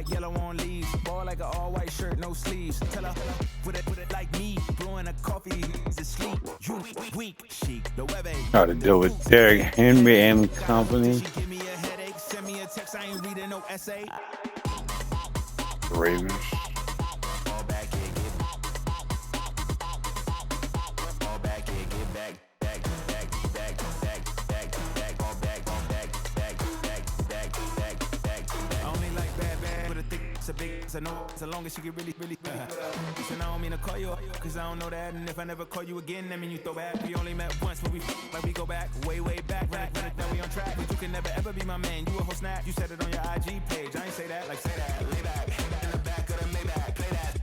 like yellow on leaves. Ball like an all-white shirt, no sleeves. Tell her, put it like me. Brewing a coffee, to sleep. You weak, chic. The web How to deal with Derek Henry and company. She give me a headache, send me a text, I ain't reading no essay. Ravens. Fall back here, get fall back here, get back. I only like bad, but a thick, it's a big, it's a no, so long as she get really. Listen, I don't mean to call you, cause I don't know that, and if I never call you again, that mean you throw back. We only met once, but like we go back, way back, now we on track, but you can never ever be my man, you a whole snap, you said it on your IG page, I ain't say that, like say that, lay back, in the back of the Maybach, play that,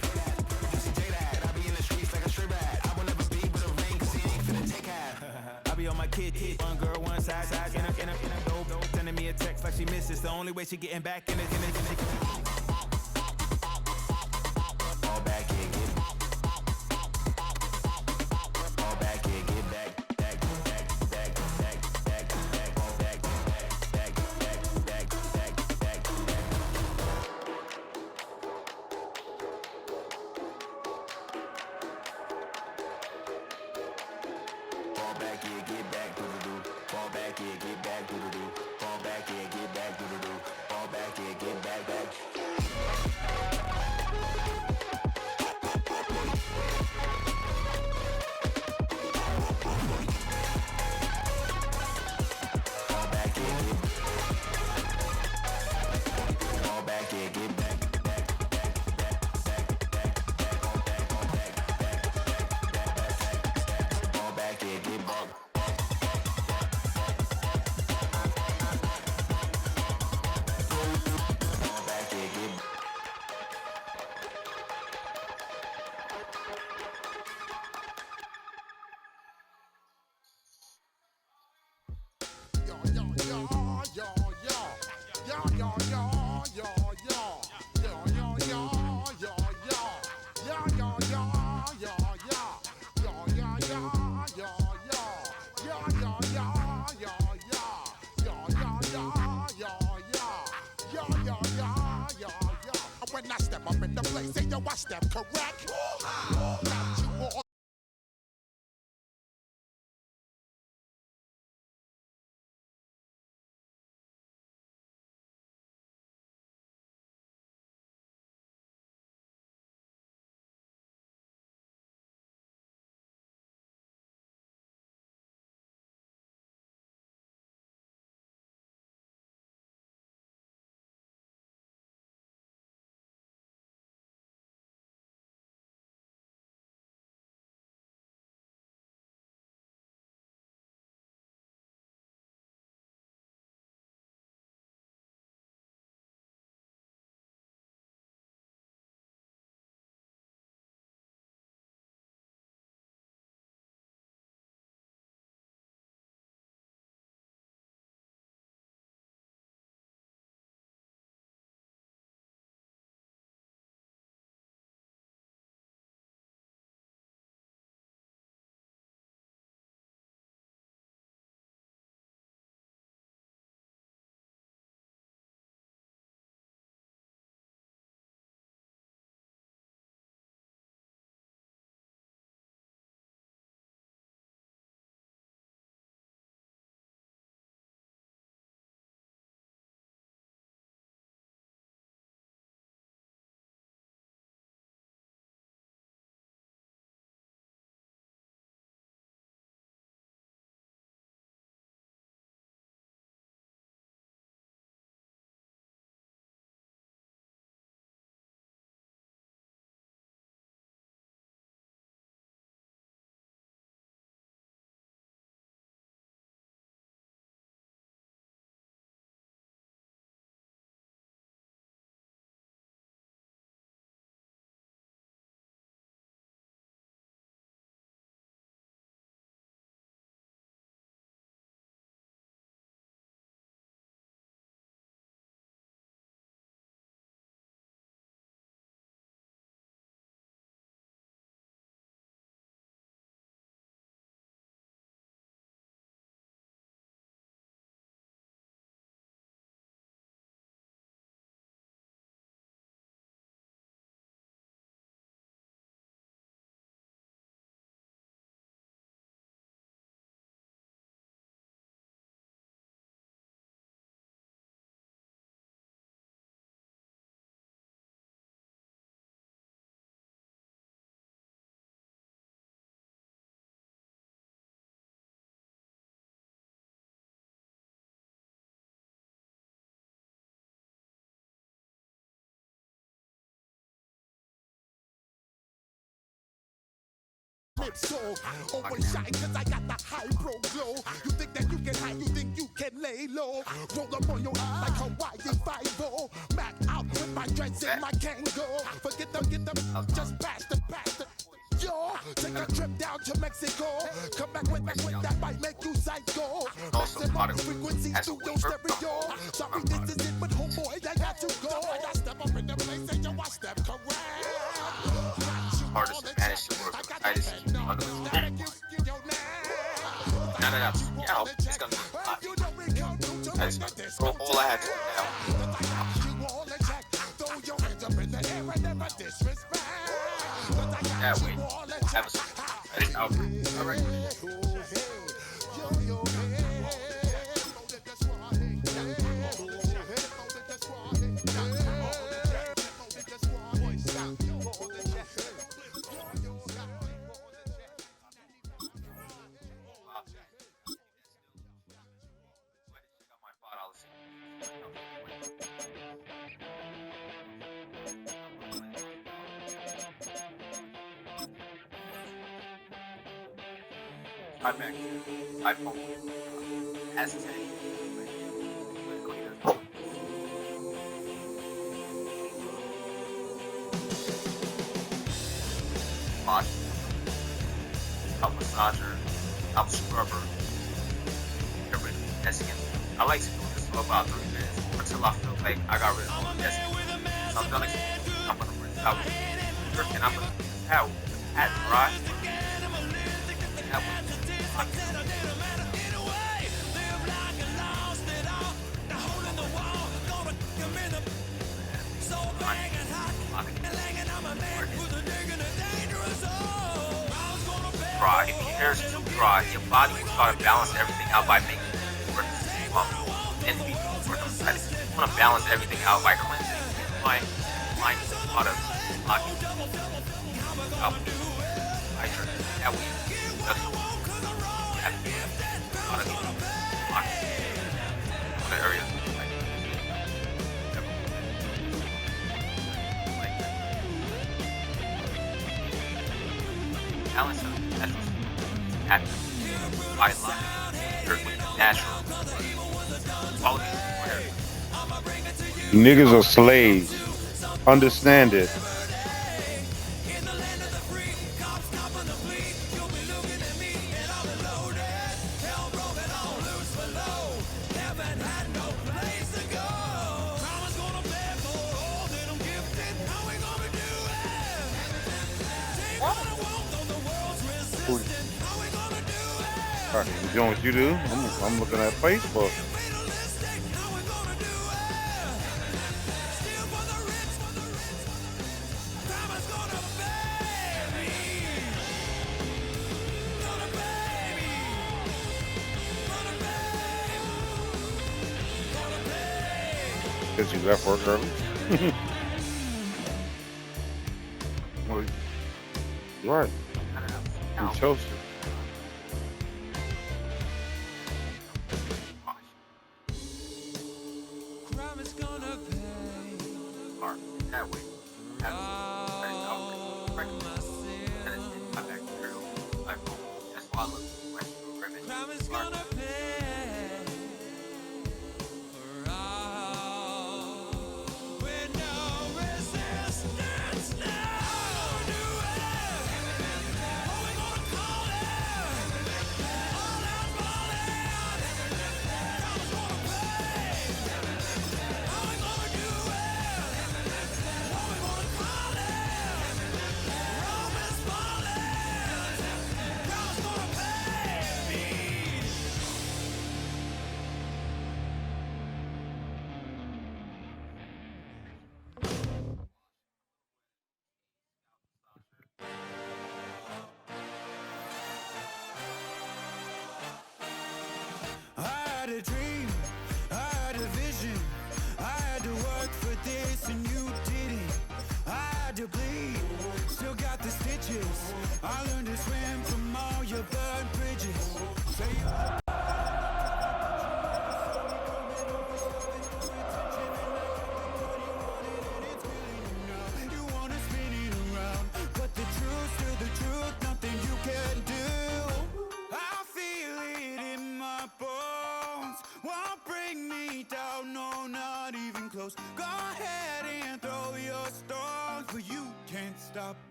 you see J that, I be in the streets like a stray rat, I will never be with a ring, cause he ain't finna take half, I be on my kid, one girl, one side, in a dope, sending me a text like she misses, the only way she getting back in it. Fall back here, get fall back here, get back. Fall back here, get back, do-do-do. Fall back here, get back, do-do-do. Fall back here, get back, do-do-do. Fall back here, get back. Fall back here, fall back here, get back. Fall back here, get back. Fall back here, get back. When I step up in the place, say yo, I step correct. Got you all live so. Always shine cause I got the high pro glow. You think that you can hide, you think you can lay low. Roll up on your eye like Hawaii 5-0. Mac out with my dreads and my Kango. Forget them, just pass the. Yo, take a trip down to Mexico. Come back with that might make you psycho. Maximum frequencies through your stereo. Sorry, this is it, but homeboy, I got to go. I step up in the place and you watch them correct. Hardest to manage to work with the tightest under the yeah, it's gonna be a lot. All I had to do now. That way, have a ready out. All right. I'm back to iPhone S10. Wash, help massager, help scrubber, get rid of the desiccant. I like to do this for about 3 minutes until I feel like I got rid of all the desiccant. So I'm done. I'm gonna rinse out. And I'm gonna use the towel. Hat dry. That way. Dry. If your hair is too dry, your body will start to balance everything out by making it work and be more excited. You want to balance everything out by cleansing my product, locking up, hydrate. That way, the area balance of active by life, natural quality of Niggas are slaves. Understand it. Alright, you doing what you do? I'm looking at Facebook. Because you left work early. Well, right. You chose to. that way. That's why I look for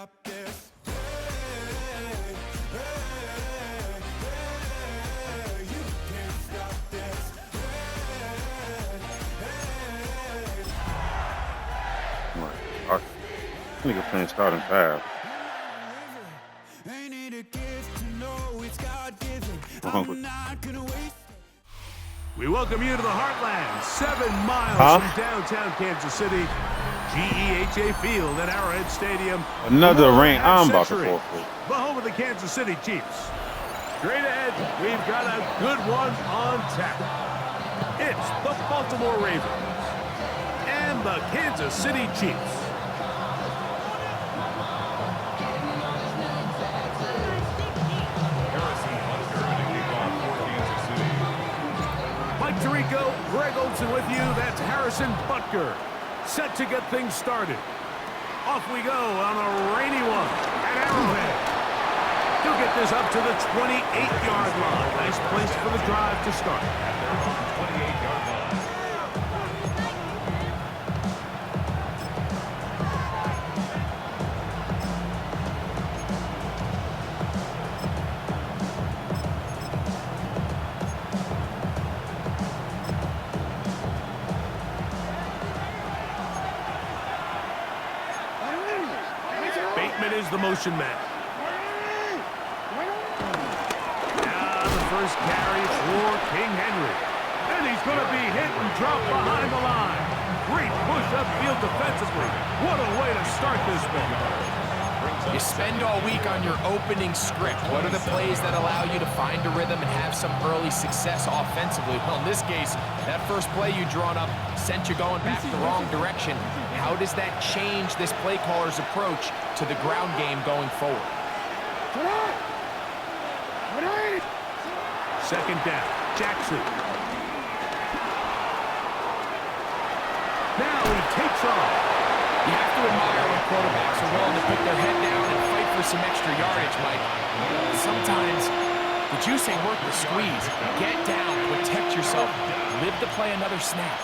stop this. You can't stop this. Nigga playing starting five. Ain't it a gift to know it's God-given? Uh-huh. I'm not gonna wait. We welcome you to the Heartland, 7 miles from downtown Kansas City. GEHA Field at Arrowhead Stadium. Another ring I'm about to Century, forfeit. the home of the Kansas City Chiefs. Straight ahead, we've got a good one on tap. It's the Baltimore Ravens and the Kansas City Chiefs. Mike Tirico, Greg Olson with you. That's Harrison Butker. Set to get things started. Off we go on a rainy one at Arrowhead. He'll get this up to the 28-yard line. Nice place for the drive to start. At their own 28-yard line. Is the motion man. Now the first carry for King Henry. And he's going to be hit and dropped behind the line. Great push upfield defensively. What a way to start this one. You spend all week on your opening script. What are the plays that allow you to find a rhythm and have some early success offensively? Well, in this case, that first play you drawn up sent you going back the wrong direction. How does that change this play caller's approach to the ground game going forward? Second down, Jackson. Now he takes off. You have to admire when quarterbacks are willing to put their head down and fight for some extra yardage, Mike. Sometimes the juice ain't worth the squeeze. Get down, protect yourself, live to play another snap.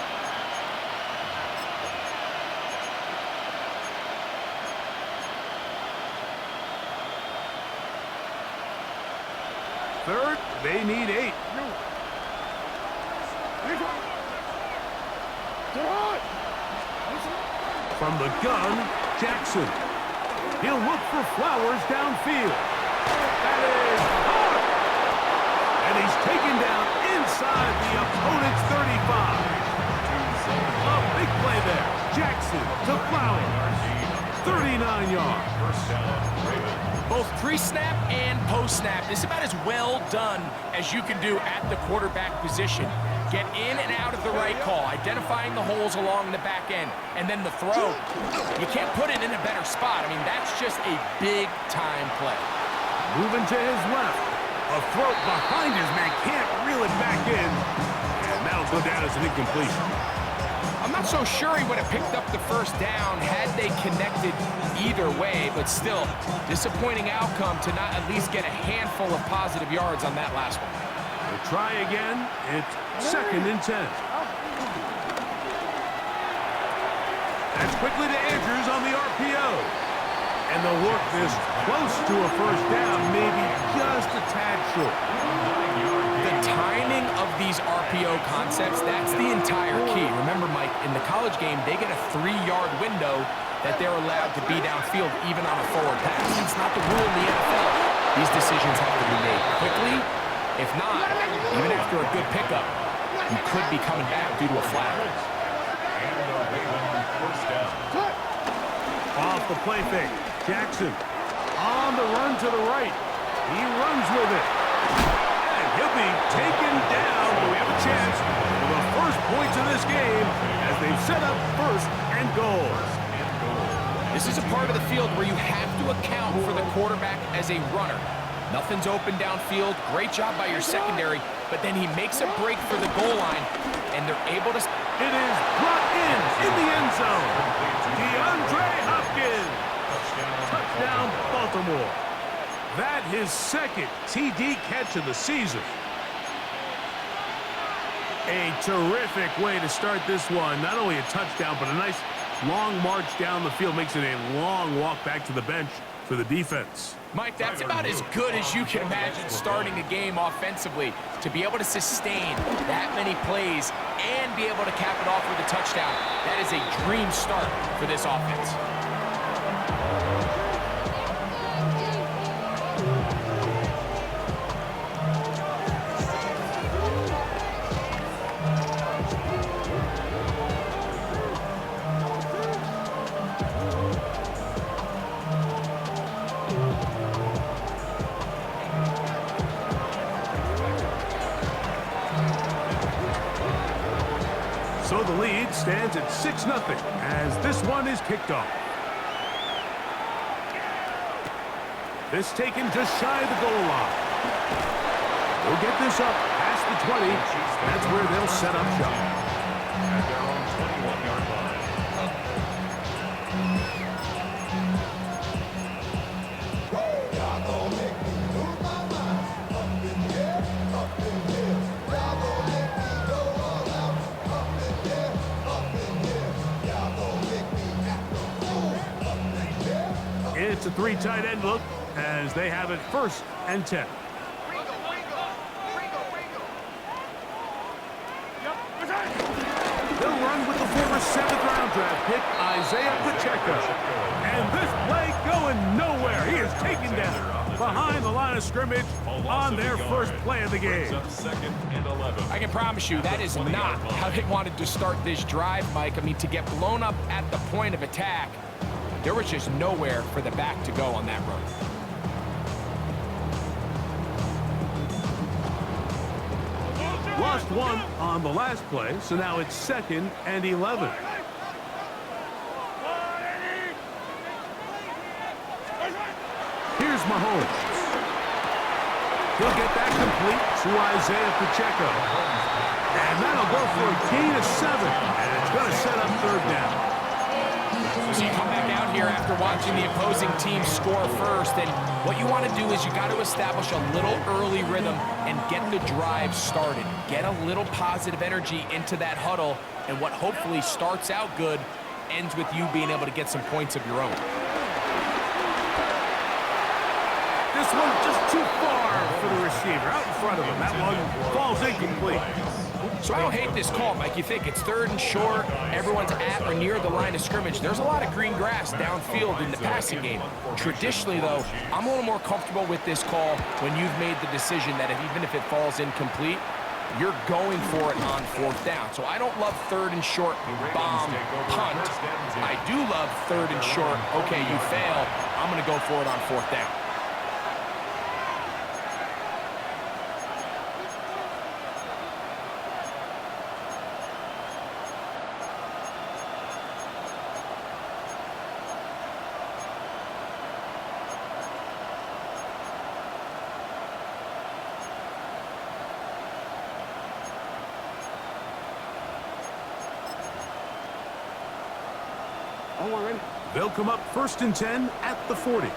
Third, they need 8. From the gun, Jackson. He'll look for Flowers downfield. That is caught. And he's taken down inside the opponent's 35. A big play there. Jackson to Flowers. 39 yards. First down, Ravens. Both pre-snap and post-snap. This is about as well done as you can do at the quarterback position. Get in and out of the right call, identifying the holes along the back end, and then the throw. You can't put it in a better spot. I mean, that's just a big-time play. Moving to his left. A throw behind his man, can't reel it back in. And that'll go down as an incompletion. I'm not so sure he would have picked up the first down had they connected either way, but still, disappointing outcome to not at least get a handful of positive yards on that last one. We'll try again. It's 2nd and 10. That's quickly to Andrews on the RPO. And they'll work this close to a first down, maybe just a tad short. The timing of these RPO concepts, that's the entire key. Remember, Mike, in the college game, they get a 3-yard window that they're allowed to be downfield even on a forward pass. It's not the rule in the NFL. These decisions have to be made quickly. If not, even after a good pickup, you could be coming back due to a flag. Off the play fake. Jackson on the run to the right. He runs with it. And he'll be taken down. But we have a chance for the first points of this game as they set up 1st and goal. This is a part of the field where you have to account for the quarterback as a runner. Nothing's open downfield. Great job by your secondary, but then he makes a break for the goal line, and they're able to... It is brought in the end zone. DeAndre Hopkins. Touchdown, Baltimore. That his 2nd TD catch of the season. A terrific way to start this one. Not only a touchdown, but a nice long march down the field. Makes it a long walk back to the bench for the defense. Mike, that's about as good as you can imagine starting a game offensively. To be able to sustain that many plays and be able to cap it off with a touchdown, that is a dream start for this offense. So the lead stands at 6-0 as this one is kicked off. This taken just shy of the goal line. They'll get this up past the 20. That's where they'll set up shop. At their own 21-yard line. It's a 3 tight end look as they have it 1st and 10. They'll run with the former 7th round draft pick, Isaiah Pacheco. And this play going nowhere. He is taken down behind the line of scrimmage on their first play of the game. I can promise you that is not how they wanted to start this drive, Mike. I mean, to get blown up at the point of attack, there was just nowhere for the back to go on that run. Lost one on the last play, so now it's 2nd and 11. Here's Mahomes. He'll get that complete to Isaiah Pacheco. And that'll go for a gain of 7. And it's going to set up 3rd down. So you come back out here after watching the opposing team score first, and what you want to do is you got to establish a little early rhythm and get the drive started. Get a little positive energy into that huddle, and what hopefully starts out good ends with you being able to get some points of your own. This one just too far for the receiver, out in front of him. That one falls incomplete. So I don't hate this call, Mike. You think it's 3rd and short, everyone's at or near the line of scrimmage. There's a lot of green grass downfield in the passing game. Traditionally, though, I'm a little more comfortable with this call when you've made the decision that even if it falls incomplete, you're going for it on 4th down. So I don't love 3rd and short, bomb, punt. I do love 3rd and short, okay, you fail, I'm going to go for it on 4th down. They'll come up 1st and 10 at the 40.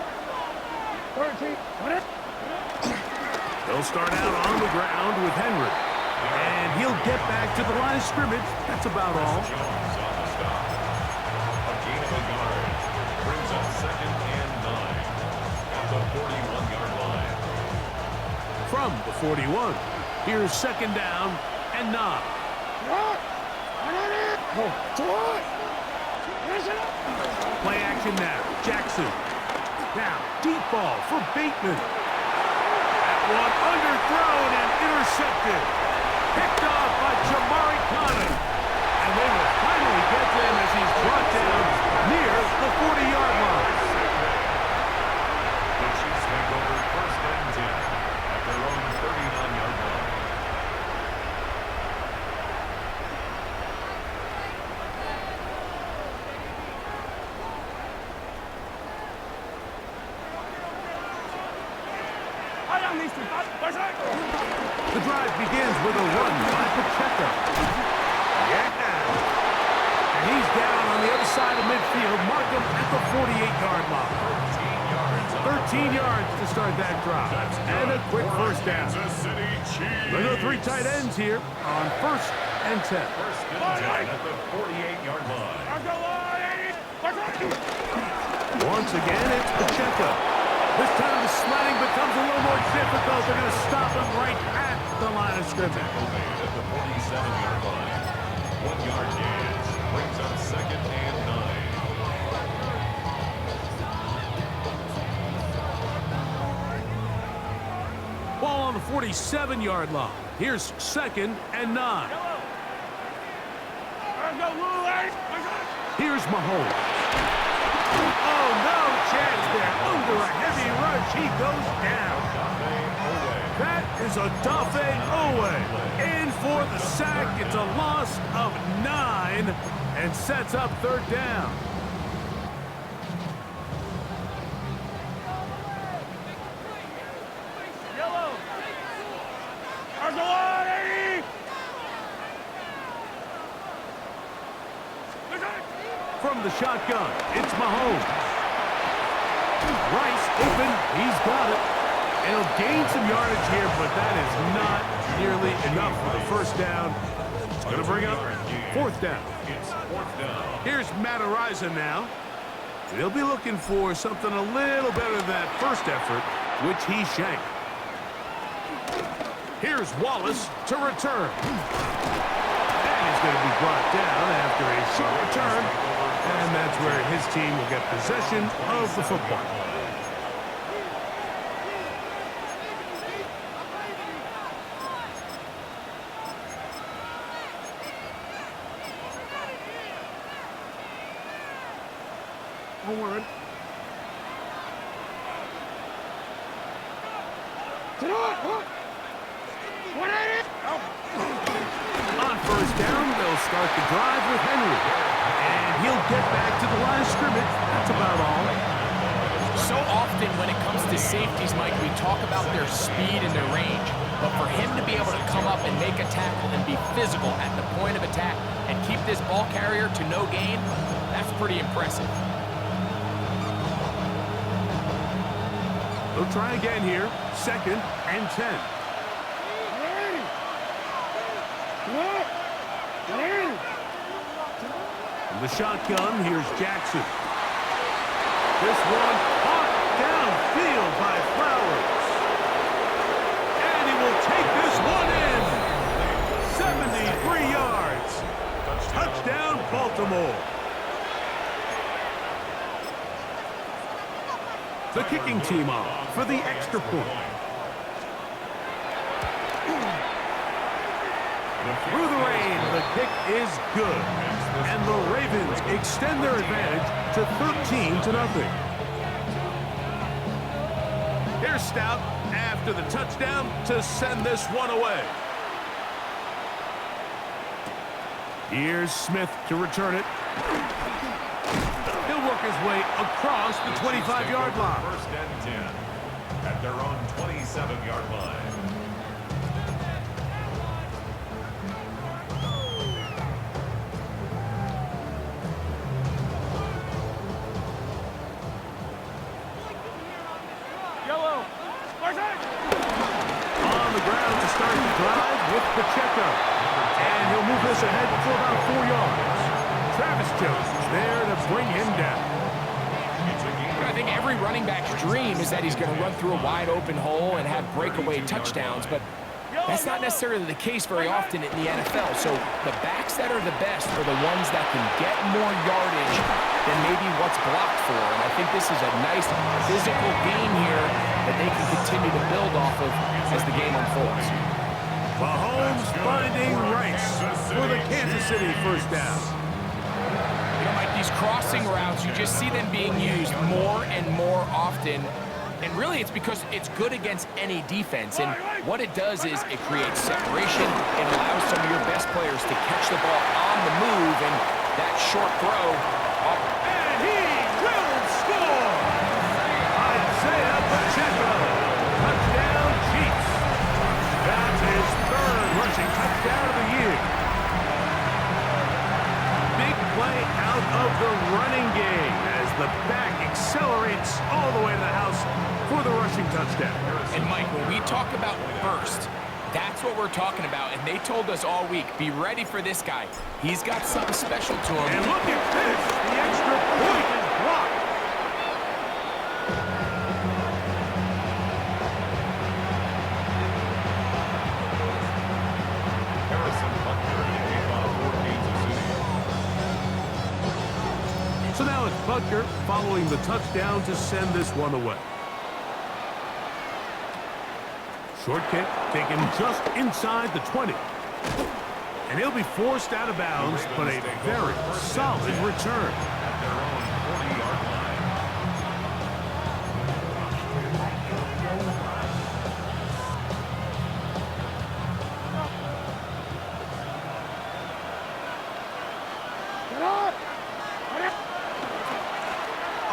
They'll start out on the ground with Henry. And he'll get back to the line of scrimmage. That's about all. A gain of a yard brings up 2nd and 9 at the 41-yard line. From the 41, here's 2nd down and 9. Play action now. Jackson. Now, deep ball for Bateman. That one underthrown and intercepted. Picked off by Jamari Conner. And they will finally get them as he's brought down near the 40-yard line. The Chiefs take over 1st and 10 at their own 39-yard line. The drive begins with a run by Pacheco. Yeah. And he's down on the other side of midfield. Mark him at the 48-yard line. 13 yards to start that drive. And a quick 1st down. There are 3 tight ends here on 1st and 10. 1st and 10 at the 48-yard line. Once again, it's Pacheco. This time the sledding becomes a little more difficult. They're going to stop him right at the line of scrimmage. Made at the 47-yard line. 1-yard gain brings up 2nd and 9. Ball on the 47-yard line. Here's 2nd and 9. Here's Mahomes. Oh, no chance there. Under a heavy rush, he goes down. That is Odafe Owe. In for the sack. It's a loss of 9 and sets up 3rd down. From the shotgun, it's Mahomes. Rice open, he's got it. And he'll gain some yardage here, but that is not nearly enough for the 1st down. It's going to bring up 4th down. It's 4th down. Here's Matt Araiza now. He'll be looking for something a little better than that first effort, which he shanked. Here's Wallace to return. And he's going to be brought down after a short return. And that's where his team will get possession of the football. Forward. On 1st down, they'll start the drive with Henry. And he'll get back to the line of scrimmage. That's about all. So often when it comes to safeties, Mike, we talk about their speed and their range. But for him to be able to come up and make a tackle and be physical at the point of attack and keep this ball carrier to no gain, that's pretty impressive. They'll try again here. 2nd and 10. From the shotgun, here's Jackson. This one caught downfield by Flowers. And he will take this one in. 73 yards. Touchdown, Baltimore. The kicking team off for the extra point. Through the rain, the kick is good. And the Ravens extend their advantage to 13-0. Here's Stout after the touchdown to send this one away. Here's Smith to return it. He'll work his way across the 25-yard line. 1st and 10 at their own 27-yard line. On the ground to start the drive with Pacheco. And he'll move this ahead for about 4 yards. Travis Jones is there to bring him down. I think every running back's dream is that he's going to run through a wide open hole and have breakaway touchdowns, but that's not necessarily the case very often in the NFL. So the backs that are the best are the ones that can get more yardage than maybe what's blocked for. And I think this is a nice physical game here that they can continue to build off of as the game unfolds. Mahomes finding Rice for the Kansas City 1st down. You know, Mike, these crossing routes, you just see them being used more and more often. And really, it's because it's good against any defense. And what it does is it creates separation. It allows some of your best players to catch the ball on the move. And that short throw. And he will score! Isaiah Pacheco. Touchdown, Chiefs. That's his 3rd rushing touchdown of the year. Big play out of the running game as the back accelerates all the way to the house for the rushing touchdown. And Mike, when we talk about burst, that's what we're talking about. And they told us all week, be ready for this guy. He's got something special to him. And look at this. The extra point is blocked. Butker following the touchdown to send this one away. Short kick taken just inside the 20. And he'll be forced out of bounds, but a very solid return. At their own 40-yard line.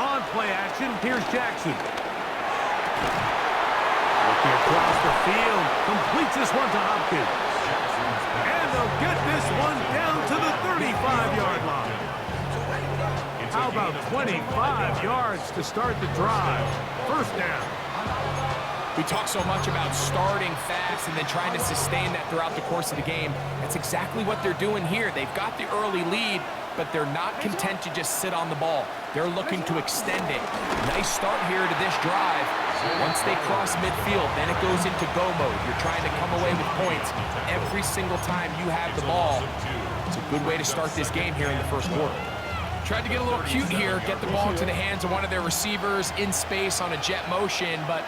On play action, here's Jackson. Looking across the field, completes this one to Hopkins. And they'll get this one down to the 35-yard line. How about 25 yards to start the drive? First down. We talk so much about starting fast and then trying to sustain that throughout the course of the game. That's exactly what they're doing here. They've got the early lead, but they're not content to just sit on the ball. They're looking to extend it. Nice start here to this drive. Once they cross midfield, then it goes into go mode. You're trying to come away with points every single time you have the ball. It's a good way to start this game here in the first quarter. Tried to get a little cute here, get the ball into the hands of one of their receivers in space on a jet motion, but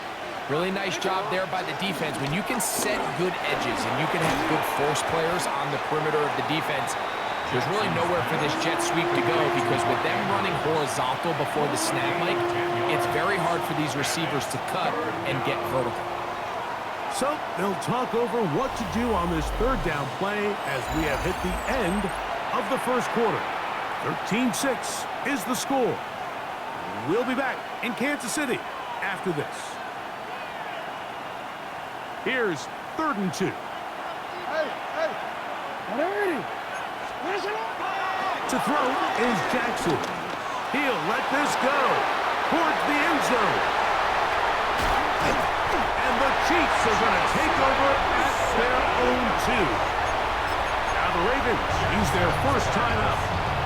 really nice job there by the defense. When you can set good edges and you can have good force players on the perimeter of the defense, there's really nowhere for this jet sweep to go, because with them running horizontal before the snap, Mike, it's very hard for these receivers to cut and get vertical. So they'll talk over what to do on this third down play as we have hit the end of the first quarter. 13-6 is the score. We'll be back in Kansas City after this. Here's 3rd and 2. To throw is Jackson. He'll let this go towards the end zone. And the Chiefs are going to take over at their own 2. Now the Ravens use their first time out,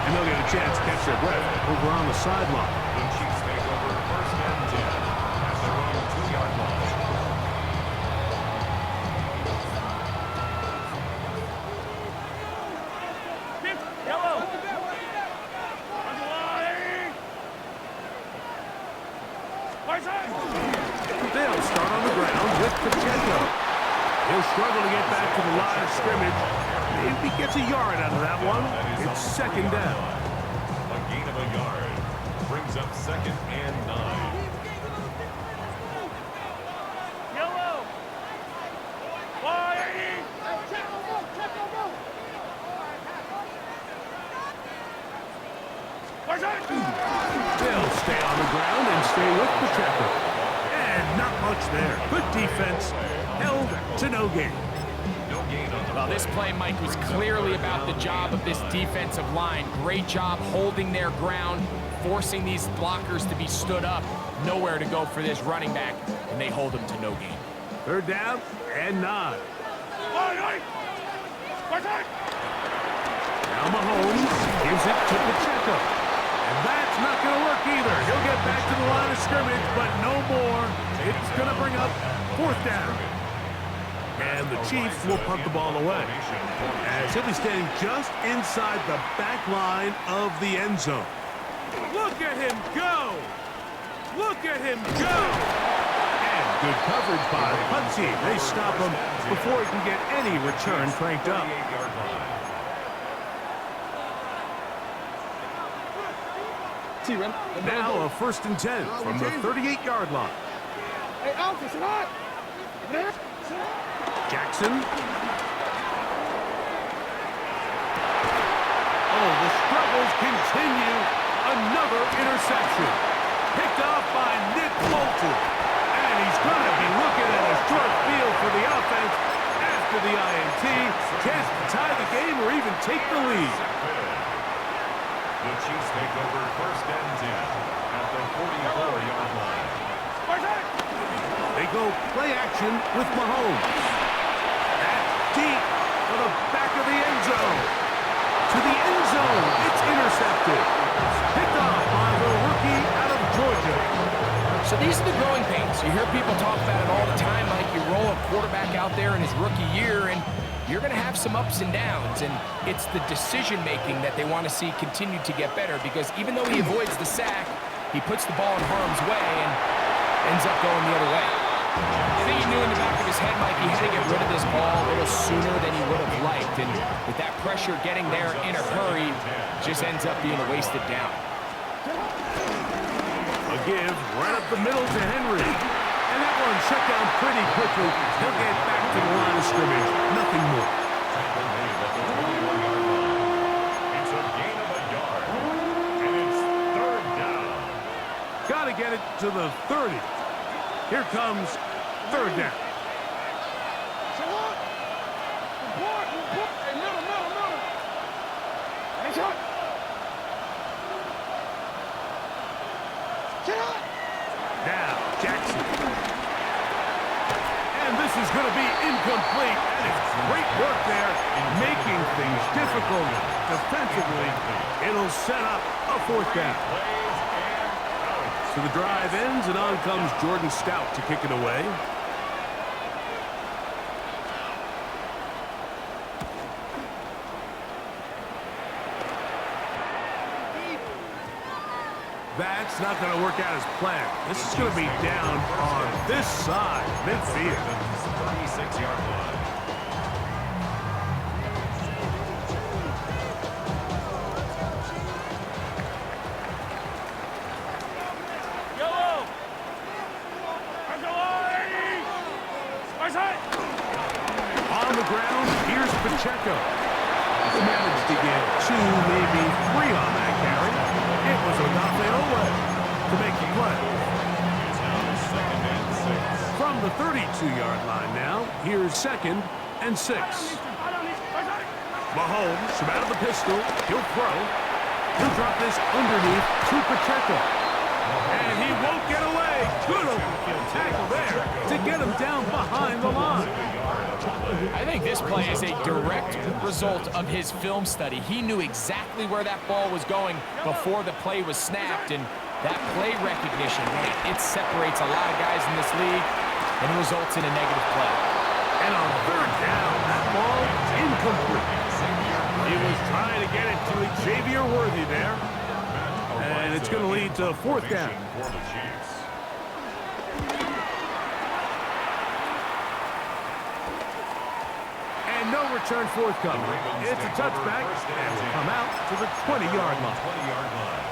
and they'll get a chance to catch their breath over on the sideline. The Chiefs take over 1st and 10 at their own 2-yard line. They'll start on the ground with Pacheco. He'll struggle to get back to the line of scrimmage. Maybe gets a yard out of that one. It's 2nd down. A gain of a yard brings up 2nd and 9. They'll stay on the ground and stay with Pacheco. And not much there. Good defense. Held to no gain. No gain on the Well, this play, Mike, was clearly about the job of this defensive line. Great job holding their ground, forcing these blockers to be stood up. Nowhere to go for this running back, and they hold him to no gain. 3rd down and 9. Now Mahomes gives it to Pacheco. And that's not going to work either. He'll get back to the line of scrimmage, but no more. It's going to bring up 4th down. And the Chiefs will punt the ball away, as he'll be standing just inside the back line of the end zone. Look at him go! Look at him go! And good coverage by the punt team. They stop him before he can get any return cranked up. 38-yard line. Now a 1st and 10 from the 38-yard line. Jackson. Oh, the struggles continue. Another interception. Picked off by Nick Bolton. And he's going to be looking at a short field for the offense after the INT. Chance to tie the game or even take the lead. The Chiefs take over 1st and 10 at the 44-yard line. They go play action with Mahomes. That's deep for the back of the end zone. To the end zone. It's intercepted. Picked off by the rookie out of Georgia. So these are the growing pains. You hear people talk about it all the time, like you roll a quarterback out there in his rookie year, and you're going to have some ups and downs, and it's the decision-making that they want to see continue to get better, because even though he avoids the sack, he puts the ball in harm's way and ends up going the other way. I think he knew in the back of his head, Mike, he had to get rid of this ball a little sooner than he would have liked, and with that pressure getting there in a hurry, just ends up being a wasted down. A give right up the middle to Henry. And that one shut down pretty quickly. He'll get back to the line of scrimmage. Nothing more. Tackle made at the 41-yard line. It's a gain of a yard. And it's third down. Got to get it to the 30. Here comes third down. Now, Jackson. And this is going to be incomplete. And it's great work there, making things difficult defensively. It'll set up a fourth down. So the drive ends, and on comes Jordan Stout to kick it away. That's not going to work out as planned. This is going to be down on this side, midfield. 36-yard line. On the ground, here's Pacheco. He managed to get 2, maybe 3 on that carry. It was Odafe to make the play. From the 32-yard line now, here's 2nd and 6. Mahomes from out of the pistol. He'll throw. He'll drop this underneath to Pacheco. And he won't get away. Good tackle there to get him down behind the line. I think this play is a direct result of his film study. He knew exactly where that ball was going before the play was snapped, and that play recognition, it separates a lot of guys in this league and results in a negative play. And on third down, that ball incomplete. He was trying to get it to Xavier Worthy there. And it's going to lead to fourth down. And no return forthcoming. It's a touchback, and will come out to the 20-yard line.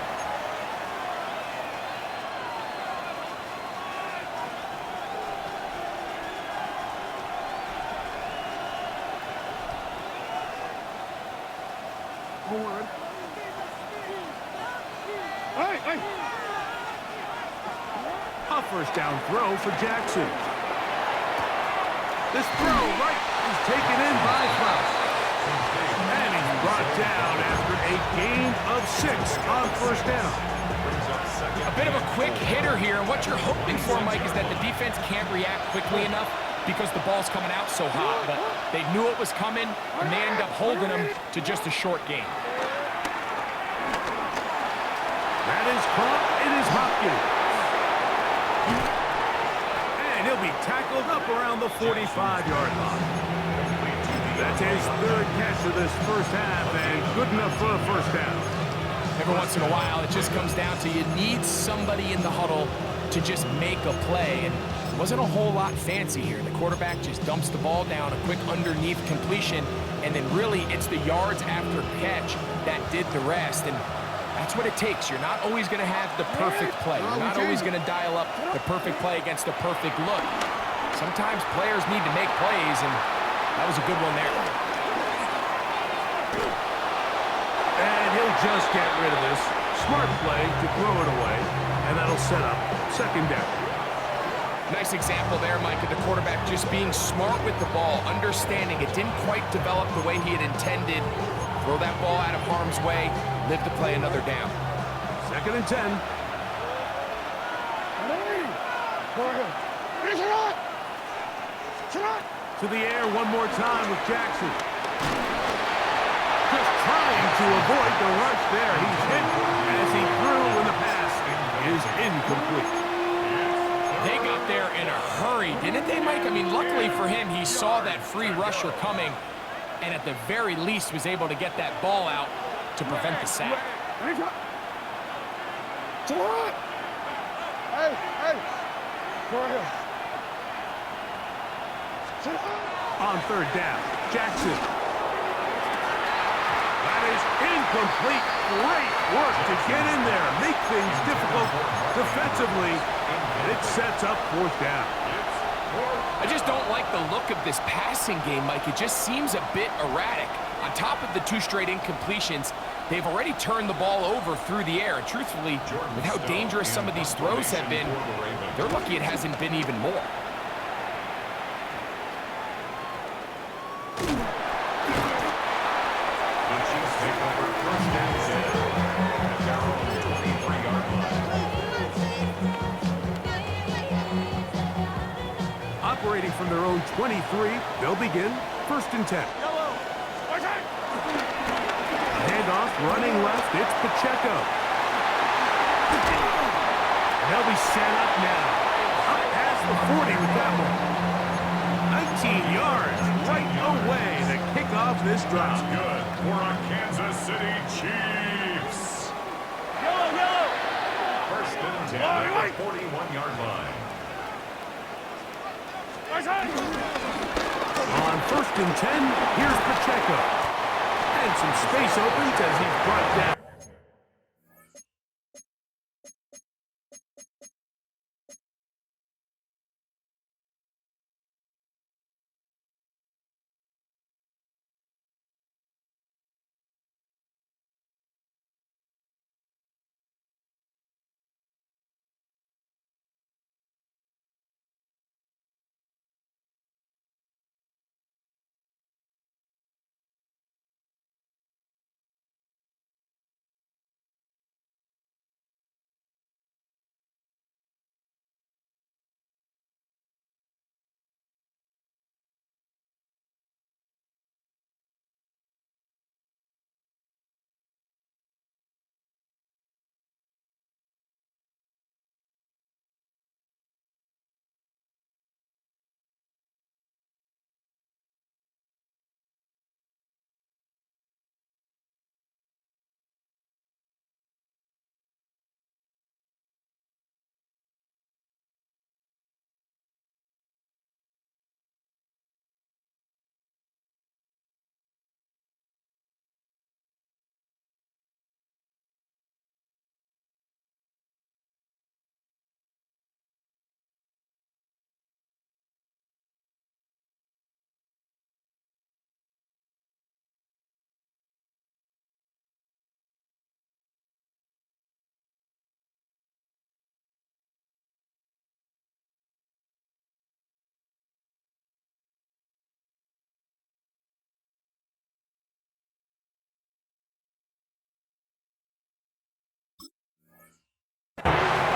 A first down throw for Jackson. This throw right is taken in by Klaus. And he's brought down after a gain of 6 on first down. A bit of a quick hitter here, and what you're hoping for, Mike, is that the defense can't react quickly enough because the ball's coming out so hot. But they knew it was coming, and they end up holding him to just a short gain. That is caught. It is Hopkins. And he'll be tackled up around the 45-yard line. That's his third catch of this first half, and good enough for a first down. Every once in a while, it just comes down to you need somebody in the huddle to just make a play. And it wasn't a whole lot fancy here. The quarterback just dumps the ball down, a quick underneath completion, and then really it's the yards after catch that did the rest. And that's what it takes. You're not always going to have the perfect play. You're not always going to dial up the perfect play against the perfect look. Sometimes players need to make plays, and that was a good one there. And he'll just get rid of this. Smart play to throw it away, and that'll set up second down. Nice example there, Mike, of the quarterback just being smart with the ball, understanding it didn't quite develop the way he had intended. Throw that ball out of harm's way, live to play another down. Second and 10. To the air one more time with Jackson. Just trying to avoid the rush there. He's hit as he threw when the pass is incomplete. They got there in a hurry, didn't they, Mike? I mean, luckily for him, he saw that free rusher coming, and at the very least was able to get that ball out to prevent the sack. On third down, Jackson. That is incomplete. Great work to get in there, make things difficult defensively, and it sets up fourth down. I just don't like the look of this passing game, Mike. It just seems a bit erratic. On top of the 2 straight incompletions, they've already turned the ball over through the air. And truthfully, with how dangerous some of these throws have been, they're lucky it hasn't been even more. The Chiefs take over first and 10 at their own 23-yard line. Operating from their own 23, they'll begin first and 10. Handoff, running left, it's Pacheco. They'll be set up now. Up past the 40 with that one. 19 yards right away to kick off this drive. That's good for our Kansas City Chiefs. First and 10 at the 41-yard line. On first and 10, here's Pacheco. And some space opens as he's brought down.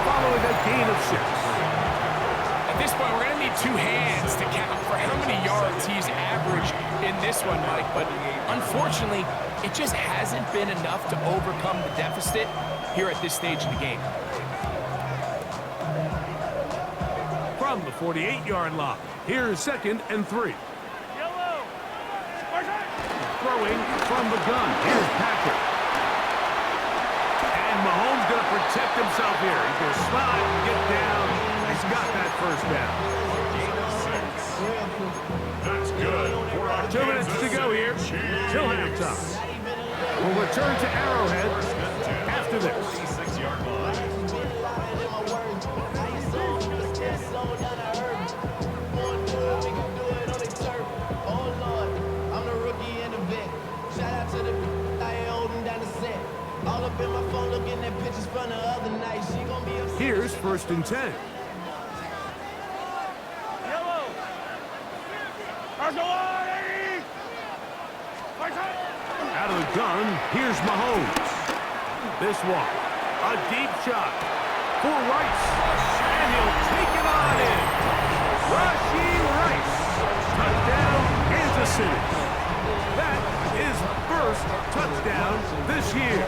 Following a gain of 6. At this point, we're going to need 2 hands to count for how many yards he's averaged in this one, Mike. But unfortunately, it just hasn't been enough to overcome the deficit here at this stage of the game. From the 48-yard line, here's second and 3. Throwing from the gun, here's Patrick. And Mahomes going to protect himself here. He's going to slide and get down. He's got that first down. That's good for our 2 minutes to go here till halftime. We'll return to Arrowhead after this. 46-yard line. Here's first and 10. Out of the gun, here's Mahomes. This one, a deep shot for Rice. And he'll take it on in. Rashee Rice. Touchdown, Kansas City. That is first touchdown this year.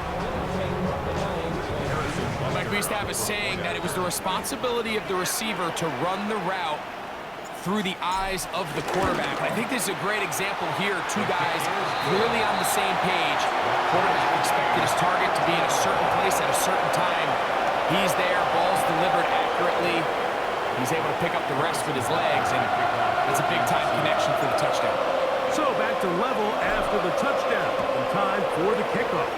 Well, Mike, we used to have a saying that it was the responsibility of the receiver to run the route through the eyes of the quarterback. I think this is a great example here. Two guys clearly on the same page. Quarterback expected his target to be in a certain place at a certain time. He's there, ball's delivered accurately. He's able to pick up the rest with his legs, and it's a big-time connection for the touchdown. So back to level after the touchdown, and time for the kickoff.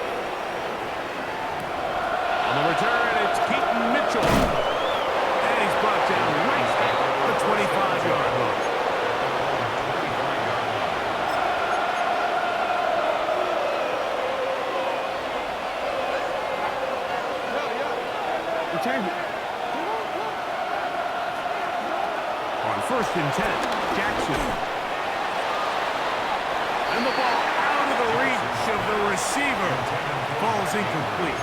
On the return, it's Keaton Mitchell. And he's brought down right at the 25-yard line. Return. On 1st and 10, Jackson. And the ball out of the reach of the receiver. Ball's incomplete.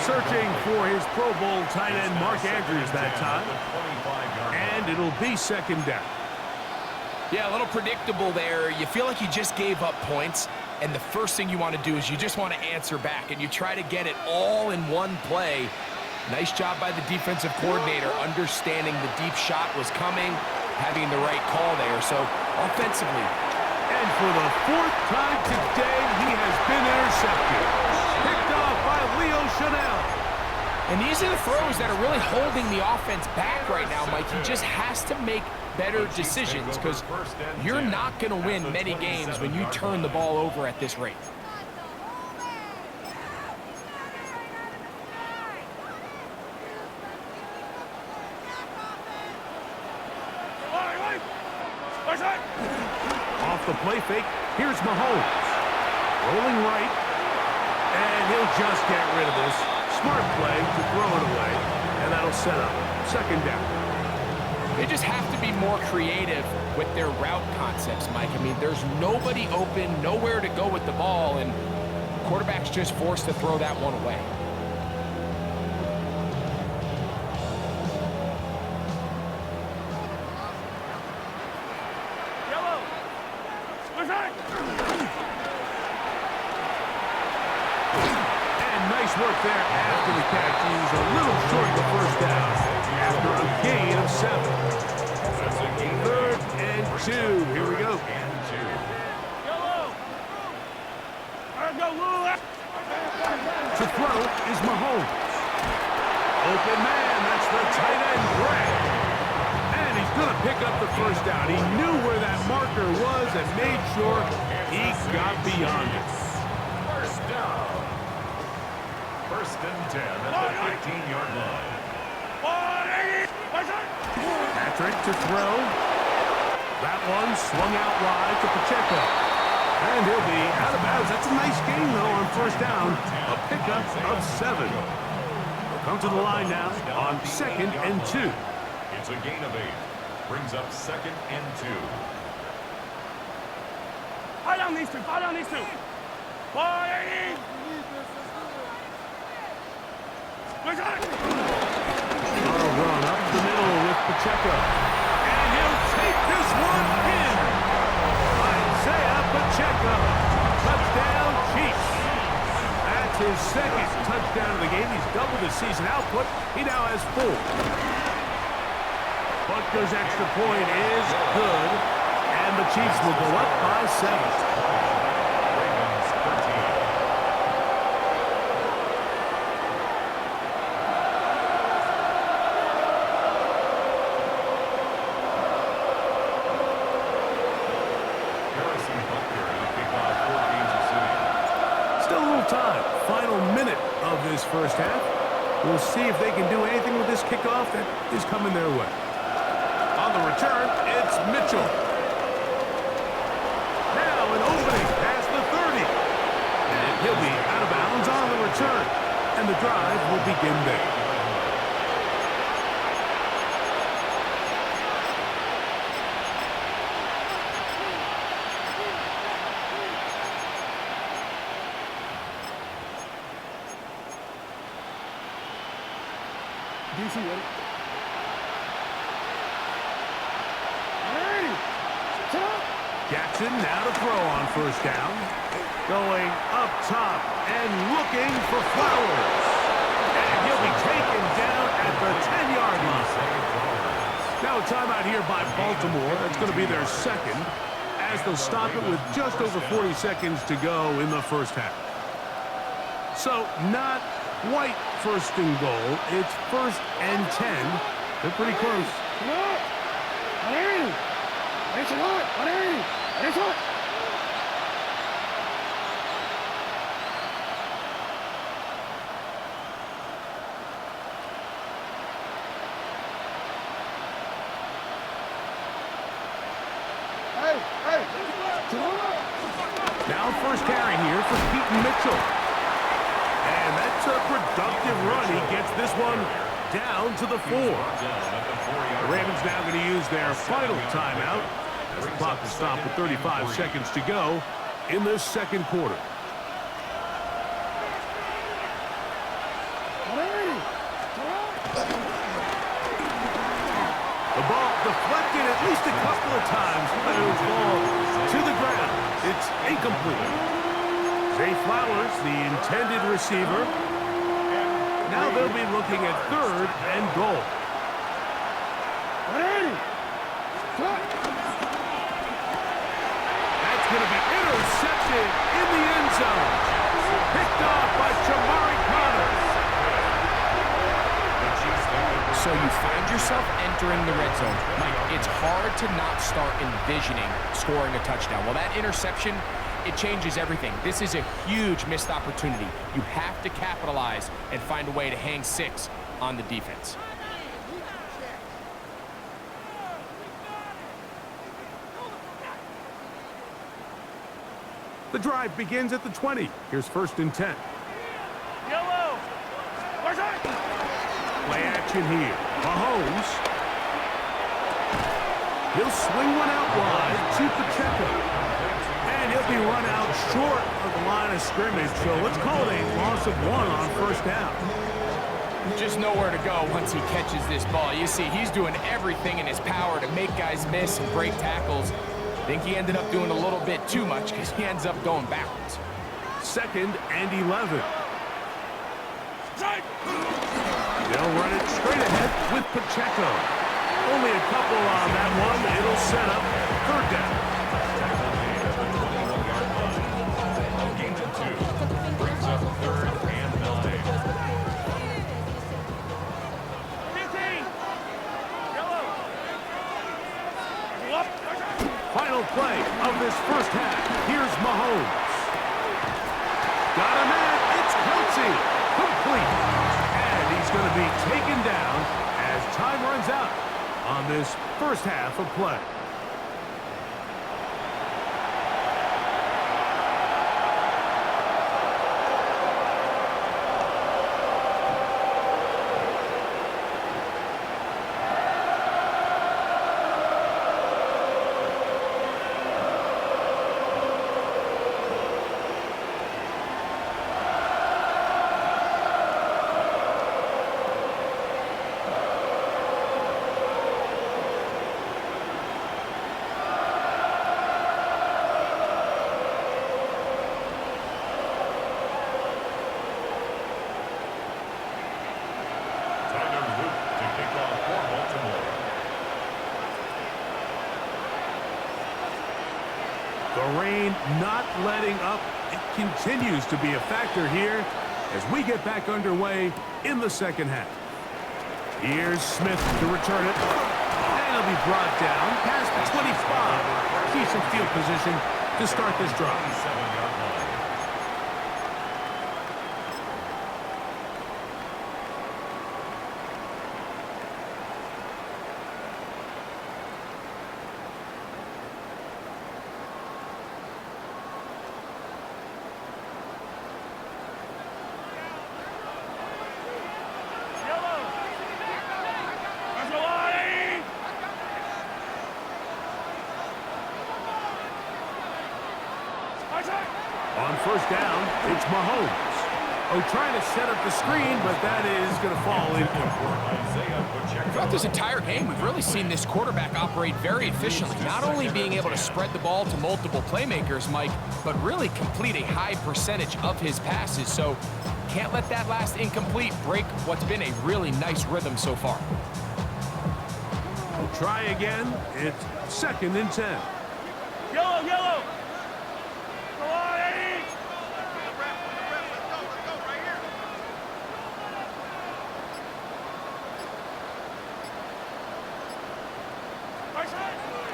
Searching for his Pro Bowl tight end Mark Andrews that time. And it'll be 2nd down. Yeah, a little predictable there. You feel like you just gave up points, and the first thing you want to do is you just want to answer back, and you try to get it all in one play. Nice job by the defensive coordinator, understanding the deep shot was coming, having the right call there. So, offensively. And for the 4th time today, he has been intercepted. Picked off by Leo Chanel. And these are the throws that are really holding the offense back right now, Mike. He just has to make better decisions because you're not going to win many games when you turn the ball over at this rate. Off the play fake, here's Mahomes. Rolling right, and he'll just get rid of this. Smart play to throw it away, and that'll set up 2nd down. They just have to be more creative with their route concepts, Mike. I mean, there's nobody open, nowhere to go with the ball, and the quarterback's just forced to throw that one away. Work there after the catch. He was a little short of the 1st down after a gain of 7. 3rd and 2. Here we go. To throw is Mahomes. Open man, that's the tight end, Gray. And he's going to pick up the 1st down. He knew where that marker was and made sure he got beyond it. 1st down. 1st and 10 at the 15-yard line. Patrick to throw. That one swung out wide to Pacheco. And he'll be out of bounds. That's a nice game, though, on 1st down. A pickup of 7. They'll come to the line now on 2nd and 2. It's a gain of 8. Brings up 2nd and 2. Fire down these two. Fire down these two. A run up the middle with Pacheco. And he'll take this one in. Isaiah Pacheco. Touchdown, Chiefs. That's his 2nd touchdown of the game. He's doubled his season output. He now has 4. Butker's extra point is good. And the Chiefs will go up by 7. Time. Final minute of this 1st half. We'll see if they can do anything with this kickoff that is coming their way. On the return, it's Mitchell. Now an opening past the 30. And he'll be out of bounds on the return. And the drive will begin there. Jackson now to throw on 1st down. Going up top and looking for Flowers. And he'll be taken down at the 10-yard line. Now a timeout here by Baltimore. That's going to be their second, as they'll stop it with just over 40 seconds to go in the first half. So not quite first and goal. It's 1st and 10. They're pretty close. Now first carry here for Keaton Mitchell. And that's a productive run. He gets this one down to the 4. The Ravens now going to use their final timeout as the clock will stop with 35 seconds to go in this second quarter. The ball deflected at least a couple of times, but it will fall to the ground. It's incomplete. Zay Flowers, the intended receiver. Now they'll be looking at 3rd and goal. That's going to be intercepted in the end zone. Picked off by Jamari Connor. So you find yourself entering the red zone. Mike, it's hard to not start envisioning scoring a touchdown. Well, that interception, it changes everything. This is a huge missed opportunity. You have to capitalize and find a way to hang 6 on the defense. The drive begins at the 20. Here's 1st and 10. Yellow. Where's that? Play action here. Mahomes. He'll swing one out wide to Pacheco. And he'll be run out short of the line of scrimmage. So let's call it a loss of 1 on 1st down. Just nowhere to go once he catches this ball. You see, he's doing everything in his power to make guys miss and break tackles. I think he ended up doing a little bit too much because he ends up going backwards. 2nd and 11. They'll run it straight ahead with Pacheco. Only a couple on that one. It'll set up 3rd down. Gain of 2. Brings up 3rd and 9. 15. Yellow. Final play of this first half. Here's Mahomes. Got him in. It's Kelsey. Complete. And he's going to be taken down as time runs out on this first half of play. The rain not letting up. It continues to be a factor here as we get back underway in the second half. Here's Smith to return it. And he'll be brought down past the 25. Decent field position to start this drive. On first down, it's Mahomes. Oh, trying to set up the screen, but that is going to fall incomplete. Throughout this entire game, we've really seen this quarterback operate very efficiently, not only being able to spread the ball to multiple playmakers, Mike, but really complete a high percentage of his passes. So can't let that last incomplete break what's been a really nice rhythm so far. They'll try again. It's 2nd and 10. Yellow, yellow. Go on, Eddie.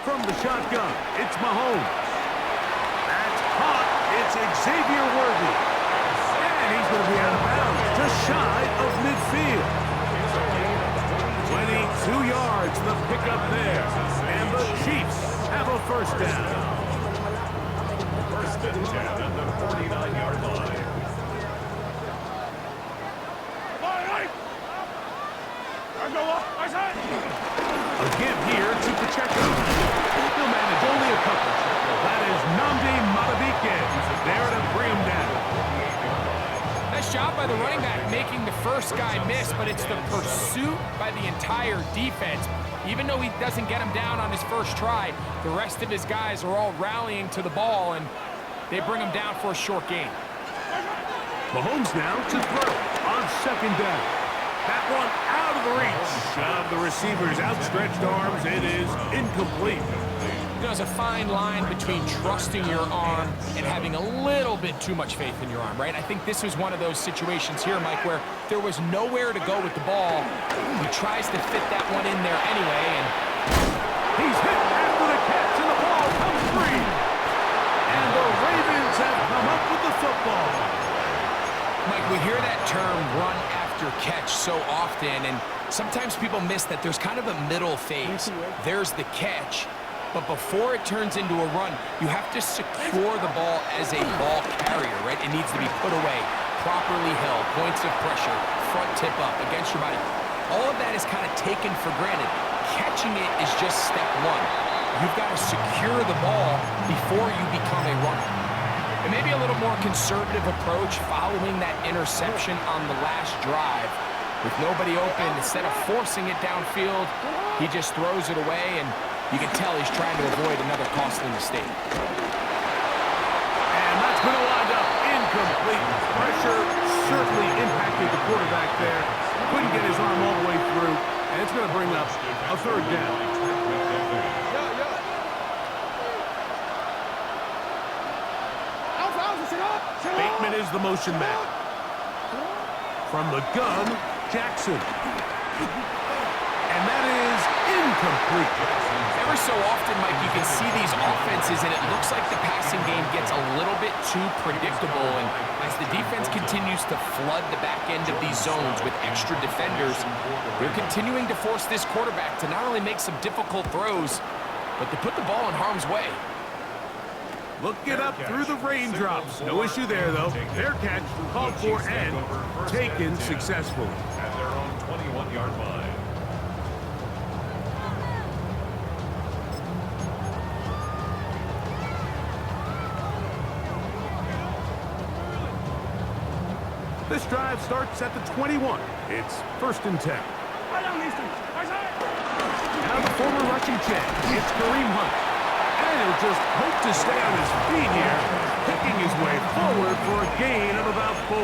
From the shotgun, it's Mahomes. That's caught. It's Xavier Worthy. And he's going to be out of bounds, just shy of midfield. 22 yards, the pickup there. And the Chiefs have a first down. 1st and 10 at the 49-yard line. A give here to Pacheco. He'll manage only a couple. That is Nnamdi Madubuike there to bring him down. Nice job by the running back making the first guy miss, but it's the pursuit by the entire defense. Even though he doesn't get him down on his first try, the rest of his guys are all rallying to the ball, and they bring him down for a short gain. Mahomes now to throw on 2nd down. That one out of the reach of the receiver's outstretched arms. It is incomplete. You know, there's a fine line between trusting your arm and having a little bit too much faith in your arm, right? I think this was one of those situations here, Mike, where there was nowhere to go with the ball. He tries to fit that one in there anyway, and he's hit after the catch, and the ball comes free. And the Ravens have come up with the football. Mike, we hear that term run after catch so often, and sometimes people miss that there's kind of a middle phase. There's the catch, but before it turns into a run, you have to secure the ball as a ball carrier, right? It needs to be put away, properly held, points of pressure, front tip up against your body. All of that is kind of taken for granted. Catching it is just step one. You've got to secure the ball before you become a runner. And maybe a little more conservative approach following that interception on the last drive. With nobody open, instead of forcing it downfield, he just throws it away, and you can tell he's trying to avoid another costly mistake. And that's going to wind up incomplete. Pressure certainly impacted the quarterback there. Couldn't get his arm all the way through, and it's going to bring up a 3rd down. Bateman is the motion man. From the gun, Jackson. And that is incomplete. Every so often, Mike, you can see these offenses, and it looks like the passing game gets a little bit too predictable. And as the defense continues to flood the back end of these zones with extra defenders, they're continuing to force this quarterback to not only make some difficult throws, but to put the ball in harm's way. Look it up through the raindrops. No issue there, though. Their catch called for and taken successfully. At their own 21-yard line. This drive starts at the 21. It's 1st and 10. Now the former rushing champ, it's Kareem Hunt. And he'll just hope to stay on his feet here, picking his way forward for a gain of about 4. 4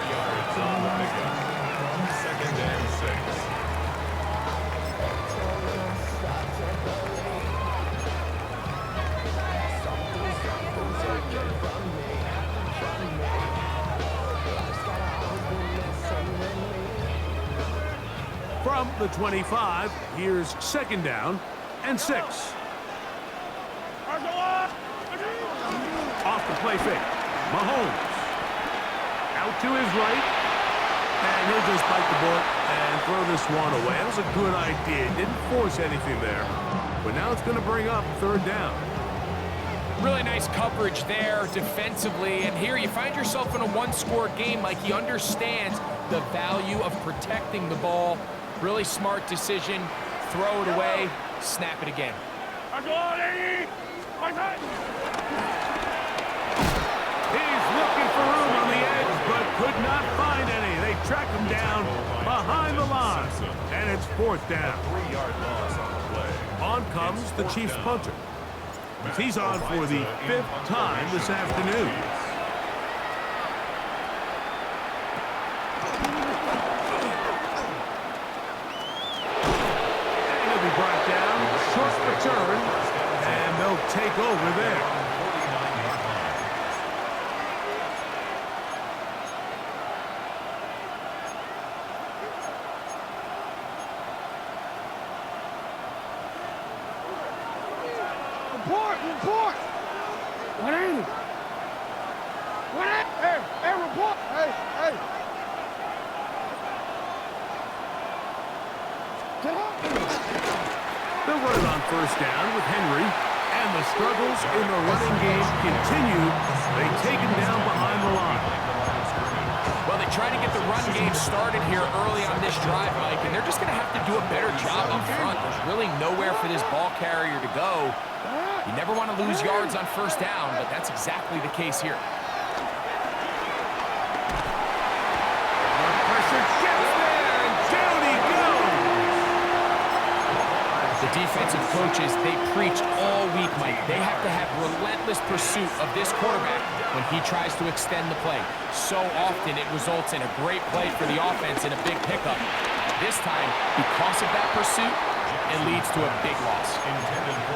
yards on the pickup. 2nd and 6. From the 25, here's 2nd down and 6. Off the play fake. Mahomes. Out to his right. And he'll just bite the bullet and throw this one away. That was a good idea. Didn't force anything there. But now it's going to bring up 3rd down. Really nice coverage there defensively. And here you find yourself in a one-score game. Like, he understands the value of protecting the ball. Really smart decision. Throw it away. Snap it again. He's looking for room on the edge, but could not find any. They track him down behind the line, and it's 4th down. 3-yard loss on the play. On comes the Chiefs punter. He's on for the 5th time this afternoon. And he'll be brought take over there. Report! What ain't it? What ain't it? Hey, report! Hey! Get up! They'll run it on first down with Henry, and the struggles in the running game continue. They take him down behind the line. Well, they try to get the run game started here early on this drive, Mike, and they're just going to have to do a better job up front. There's really nowhere for this ball carrier to go. You never want to lose yards on first down, but that's exactly the case here. Pressure gets there, and down he goes. The defensive coaches, they preached all week, Mike. They have to have relentless pursuit of this quarterback when he tries to extend the play. So often it results in a great play for the offense and a big pickup. This time, because of that pursuit, it leads to a big loss.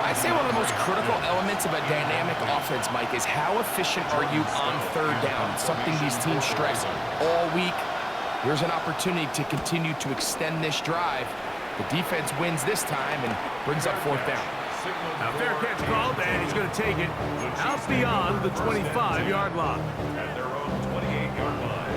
I'd say one of the most critical elements of a dynamic offense, Mike, is how efficient are you on third down? It's something these teams stress all week. Here's an opportunity to continue to extend this drive. The defense wins this time and brings up fourth down. Now, fair catch called, and he's going to take it out beyond the 25-yard line. At their own 28-yard line.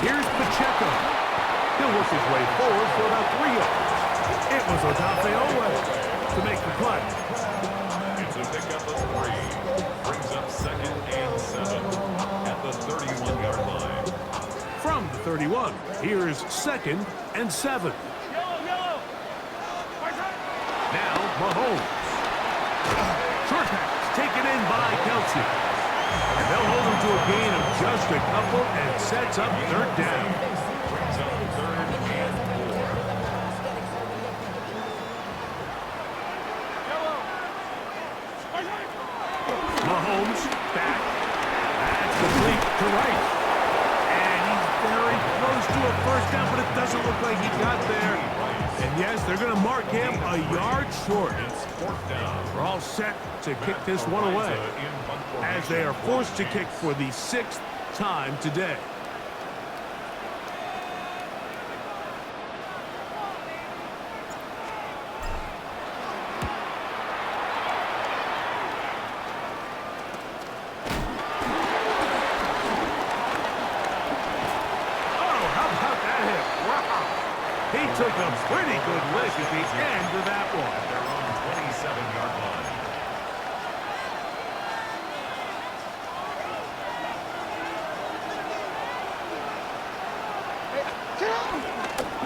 Here's Pacheco. He'll work his way forward for about 3 yards. It was Odafe Owe to make the play. It's a pickup of 3. Brings up 2nd and 7 at the 31-yard line. From the 31, here's 2nd and 7. Yellow! Now, Mahomes. Short pass taken in by Kelsey. And they'll hold him to a gain of just a couple and sets up third down. Brings up 3rd and 4. Mahomes back. That's complete to Rice. And he's very close to a first down, but it doesn't look like he got there. And yes, they're going to mark him a yard short. It's 4th down. We're all set to kick this one away, as they are forced to kick for the 6th time today. Oh, how about that hit? Wow. He took a pretty good lick at the end of that one. At their own 27-yard line.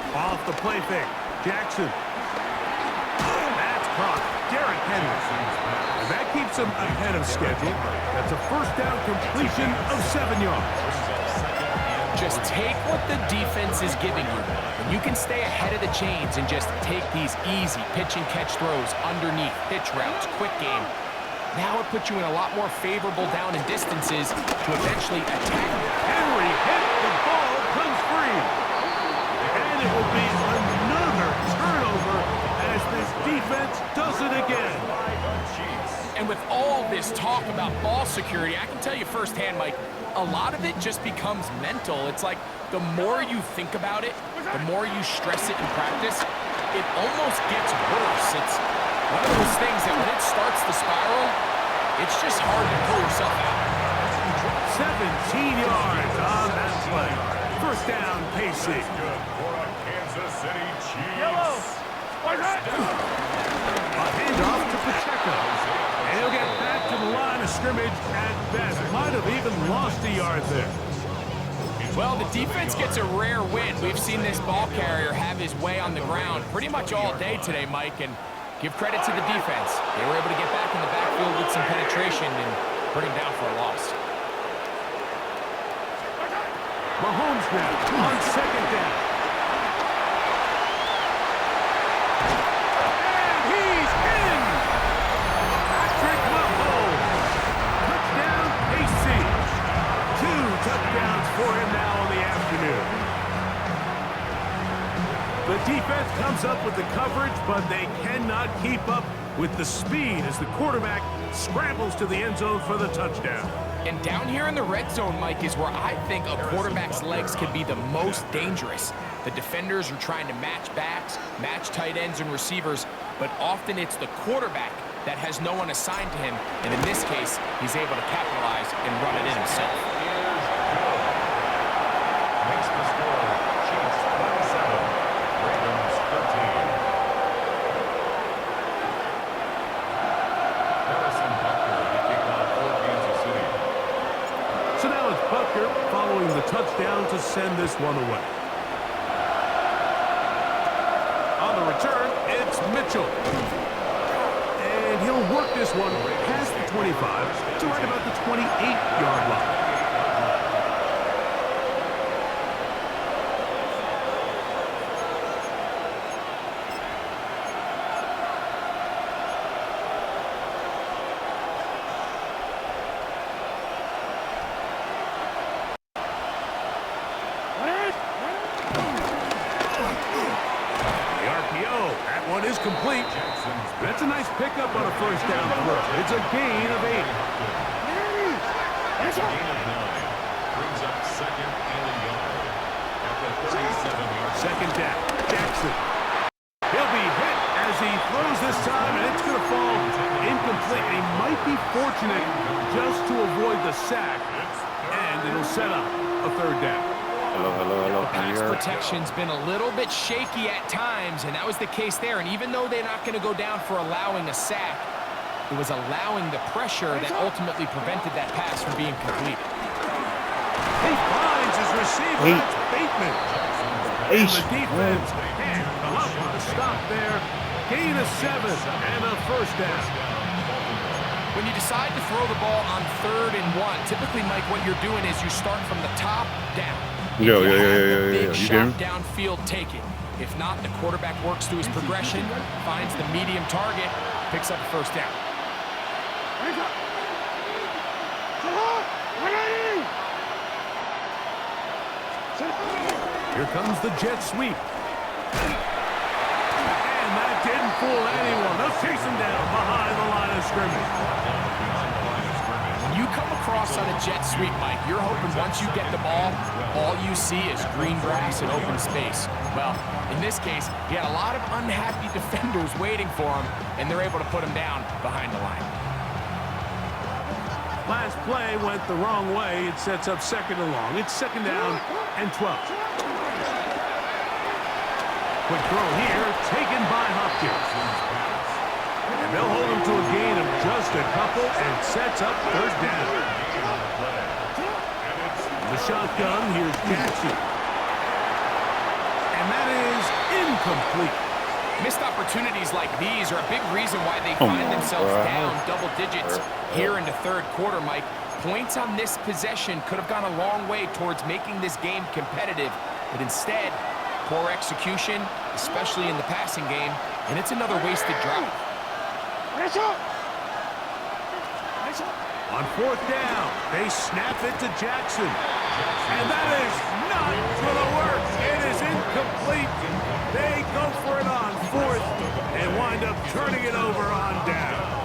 Off the play fake. Jackson. That's caught. Derrick Henry. And that keeps him ahead of schedule. That's a first down completion of 7 yards. Just take what the defense is giving you. And you can stay ahead of the chains and just take these easy pitch and catch throws underneath, pitch routes, quick game. Now it puts you in a lot more favorable down and distances to eventually attack. Henry hit the ball, comes free. And it will be another turnover as this defense does it again. And with all this talk about ball security, I can tell you firsthand, Mike, a lot of it just becomes mental. It's like the more you think about it, the more you stress it in practice, it almost gets worse. It's one of those things that when it starts to spiral, it's just hard to pull yourself out. 17 yards on that play. First down, Pacey. Good for a Kansas City Chiefs. A handoff to Pacheco. And he'll get back to the line of scrimmage at best. Might have even lost a yard there. Well, the defense gets a rare win. We've seen this ball carrier have his way on the ground pretty much all day today, Mike, and give credit to the defense. They were able to get back in the backfield with some penetration and bring him down for a loss. Mahomes now on second down. And he's in! Patrick Mahomes. Touchdown, KC. 2 touchdowns for him now in the afternoon. The defense comes up with the coverage, but they cannot keep up with the speed as the quarterback scrambles to the end zone for the touchdown. And down here in the red zone, Mike, is where I think a quarterback's legs can be the most dangerous. The defenders are trying to match backs, match tight ends and receivers, but often it's the quarterback that has no one assigned to him, and in this case, he's able to capitalize and run it in himself. Makes the score. Chiefs 27, Ravens 13. Harrison Butker to kick off for Kansas City. So now it's Butker following the touchdown to send this one away. On the return, it's Mitchell. And he'll work this one past the 25 to right about the 28-yard line. Is complete. That's a nice pickup on a first down throw. It's a gain of 8. Gain of 9. Brings up second and a yard. At the 37-yard line. Second down. Jackson. He'll be hit as he throws this time, and it's going to fall incomplete. He might be fortunate just to avoid the sack, and it'll set up a third down. Hello. Pass protection's been a little bit shaky at times, and that was the case there. And even though they're not going to go down for allowing a sack, it was allowing the pressure that ultimately prevented that pass from being completed. He finds his receiver. That's Bateman. And the defense can't come up with a stop there. Gain of 7 and a first down. When you decide to throw the ball on 3rd and 1, typically, Mike, what you're doing is you start from the top down. Yeah. Big You shot can. downfield, take it. If not, the quarterback works through his progression, finds the medium target, picks up a first down. Here comes the jet sweep. And that didn't fool anyone. They'll chase him down behind the line of scrimmage. When you come across on a jet sweep, Mike, you're hoping once you get the ball, all you see is green grass and open space. Well, in this case, he had a lot of unhappy defenders waiting for him, and they're able to put him down behind the line. Last play went the wrong way. It sets up second and long. It's second down and 12. Quick throw here, taken by Hopkins. And they'll hold him to a gain of just a couple and sets up third down. The shotgun, here's Jackson. And that is incomplete. Missed opportunities like these are a big reason why they find themselves down double digits here in the third quarter, Mike. Points on this possession could have gone a long way towards making this game competitive, but instead, poor execution, especially in the passing game, and it's another wasted drive. On fourth down, they snap it to Jackson. And that is not going to work. It is incomplete. They go for it on fourth and wind up turning it over on down.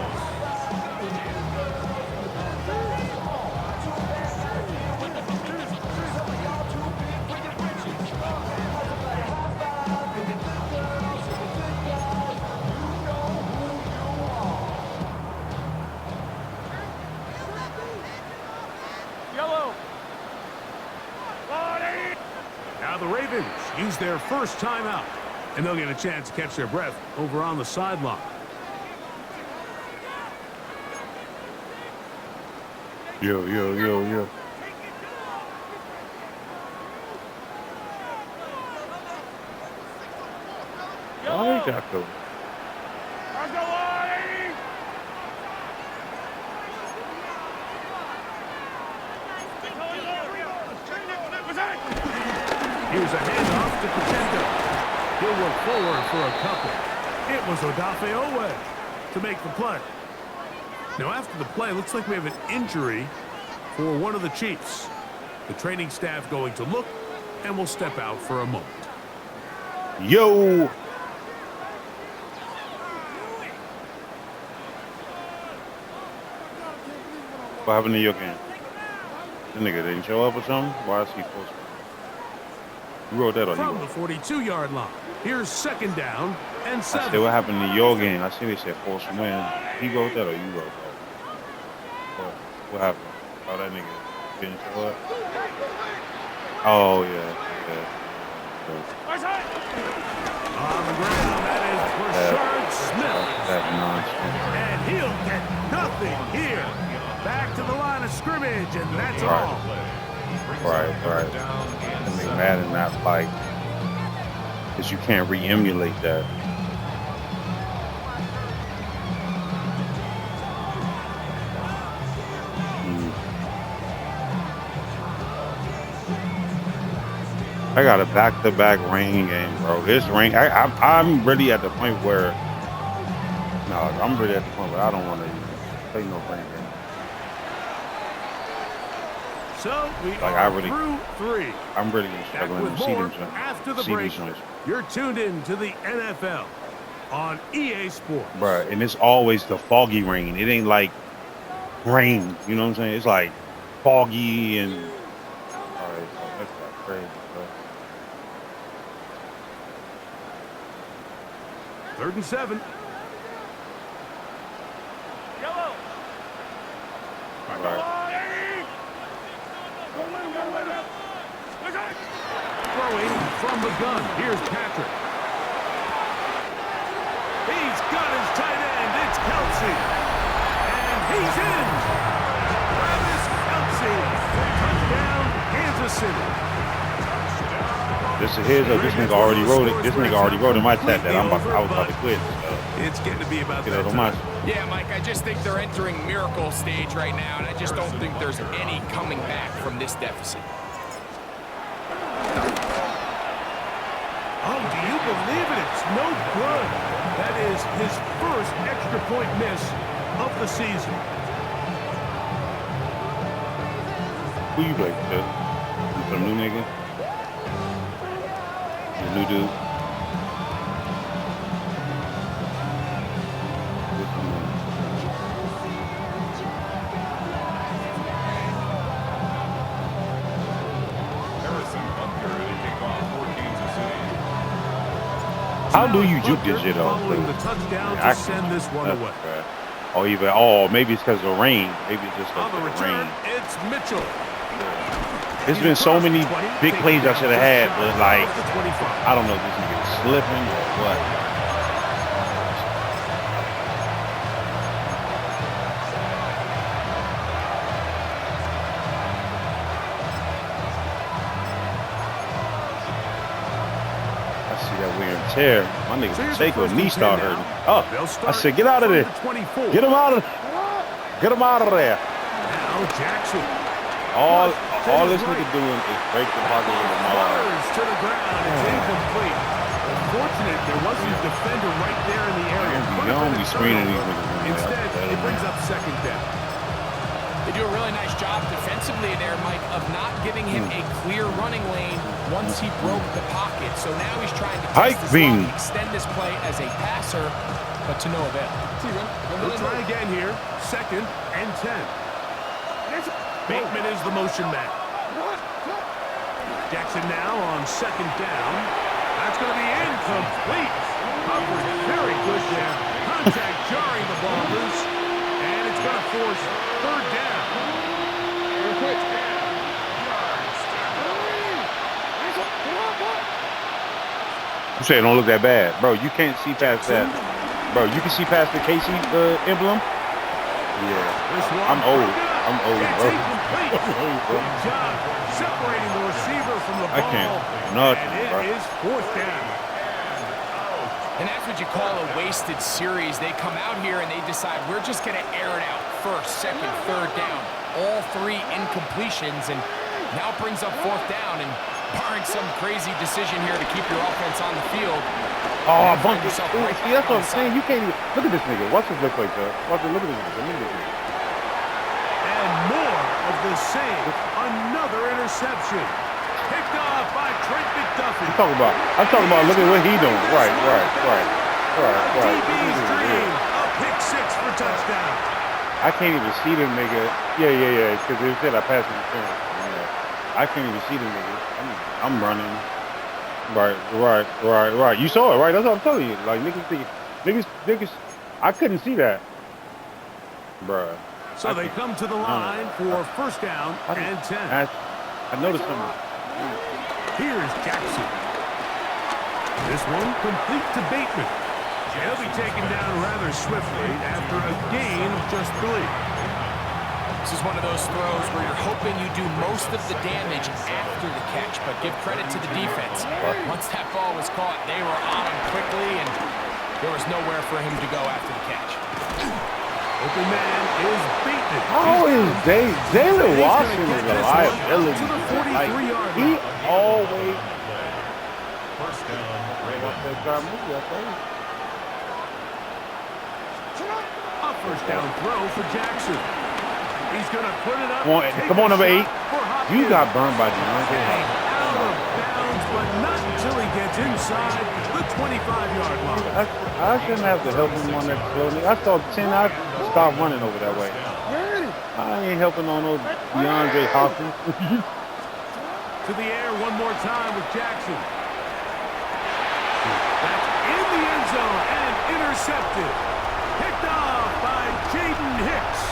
Now the Ravens use their first timeout, and they'll get a chance to catch their breath over on the sideline. Yo. Oh, they got those. Here's a handoff to Pacheco. He'll work forward for a couple. It was Odafe Owe to make the play. Now, after the play, looks like we have an injury for one of the Chiefs. The training staff going to look, and we'll step out for a moment. Yo! What happened to your game? The nigga didn't show up or something? Why is he supposed to? You wrote that on From the 42-yard line. Here's second down and 7. I said, what happened to your game? I see they said force win. He wrote that or you wrote that? What happened? Oh, that nigga didn't show up? Oh, yeah. On the ground, that is Rashard Smith. That nonsense. And he'll get nothing here. Back to the line of scrimmage, and that's all. Right. I mean, Madden not like, because you can't re-emulate that. I got a back-to-back rain game, bro. This rain, I'm really at the point where, I'm really at the point where I don't want to play no rain game. So we through 3. I'm really struggling to see them. After the break, you're tuned in to the NFL on EA Sports. Bro, and it's always the foggy rain. It ain't like rain, you know what I'm saying? It's like foggy and that's crazy, bro. 3rd and 7. Throwing from the gun. Here's Patrick. He's got his tight end. It's Kelsey. And he's in. Travis Kelsey. Touchdown, Kansas City. This is his or this nigga already wrote it. This nigga already wrote in my chat that I was about to quit. It's getting to be about that time. Yeah, Mike, I just think they're entering miracle stage right now, and I just don't think there's any coming back from this deficit. Oh, do you believe it? It's no good. That is his first extra point miss of the season. Who you like, Phil? Some new nigga? The new dude? How do you juke this shit off? Following the touchdown to send this one away. Maybe it's because of the rain. Maybe it's just because of the rain. It's Mitchell. There's been so many big plays I should have had, but like, I don't know if this nigga is slipping or what. Tear. My nigga Pacheco knee start hurting. Oh, I said, get out of there. Get him out of there. Get him out of there. Now Jackson. All this nigga doing is break the pocket with the Flowers to the ground. It's incomplete. Unfortunate, there wasn't a defender right there in the area. You don't be screening these niggas. Instead, it brings up second down. They do a really nice job defensively there, Mike, of not giving him a clear running lane once he broke the pocket. So now he's trying to test this line, extend this play as a passer, but to no avail. We'll try again here. 2nd and 10. Bateman is the motion man. Jackson now on 2nd down. That's going to be incomplete. Coverage very good there. Contact jarring the ball loose. And it's going to force 3rd down. You say it don't look that bad. Bro, you can't see past that. Bro, you can see past the KC emblem? Yeah. I'm old, bro. Good job separating the receiver from the ball. I can't. Nothing, bro. And it is 4th down. And that's what you call a wasted series. They come out here and they decide we're just going to air it out 1st, 2nd, 3rd down. All 3 incompletions, and now it brings up 4th down. And Barring some crazy decision here to keep your offense on the field. Oh, bunch of stuff. See, that's what I'm saying. You can't even look at this nigga. Watch this play, sir. Look at this nigga. Look at this nigga. And more of the same. Another interception. Picked off by Trent McDuffie. I'm talking about. Look at what he doing. Right. DB's dream. A pick six for touchdown. I can't even see them nigga. Yeah. Because they said I passed interference. Yeah. I can't even see them niggas. I'm running. Right. You saw it, right? That's what I'm telling you. Like niggas. I couldn't see that, bruh. So they come to the line for first down and 10. I noticed something. Here's Jackson. This one complete to Bateman. He'll be taken down rather swiftly after a gain of just 3. This is one of those throws where you're hoping you do most of the damage after the catch, but give credit to the defense. Once that ball was caught, they were on him quickly, and there was nowhere for him to go after the catch. Open man is Bateman. How is Jalen Washington is a liability? Like, he always First down, a first down throw for Jackson. He's going to put it up. Come on, number 8. You got burned by DeAndre. Out of bounds, but not until he gets inside the 25-yard line. I shouldn't have to help him on that slowly. I saw 10. I stopped running over that way. I ain't helping on those DeAndre Hopkins. To the air one more time with Jackson. That's in the end zone and intercepted. Picked off by Jaden Hicks.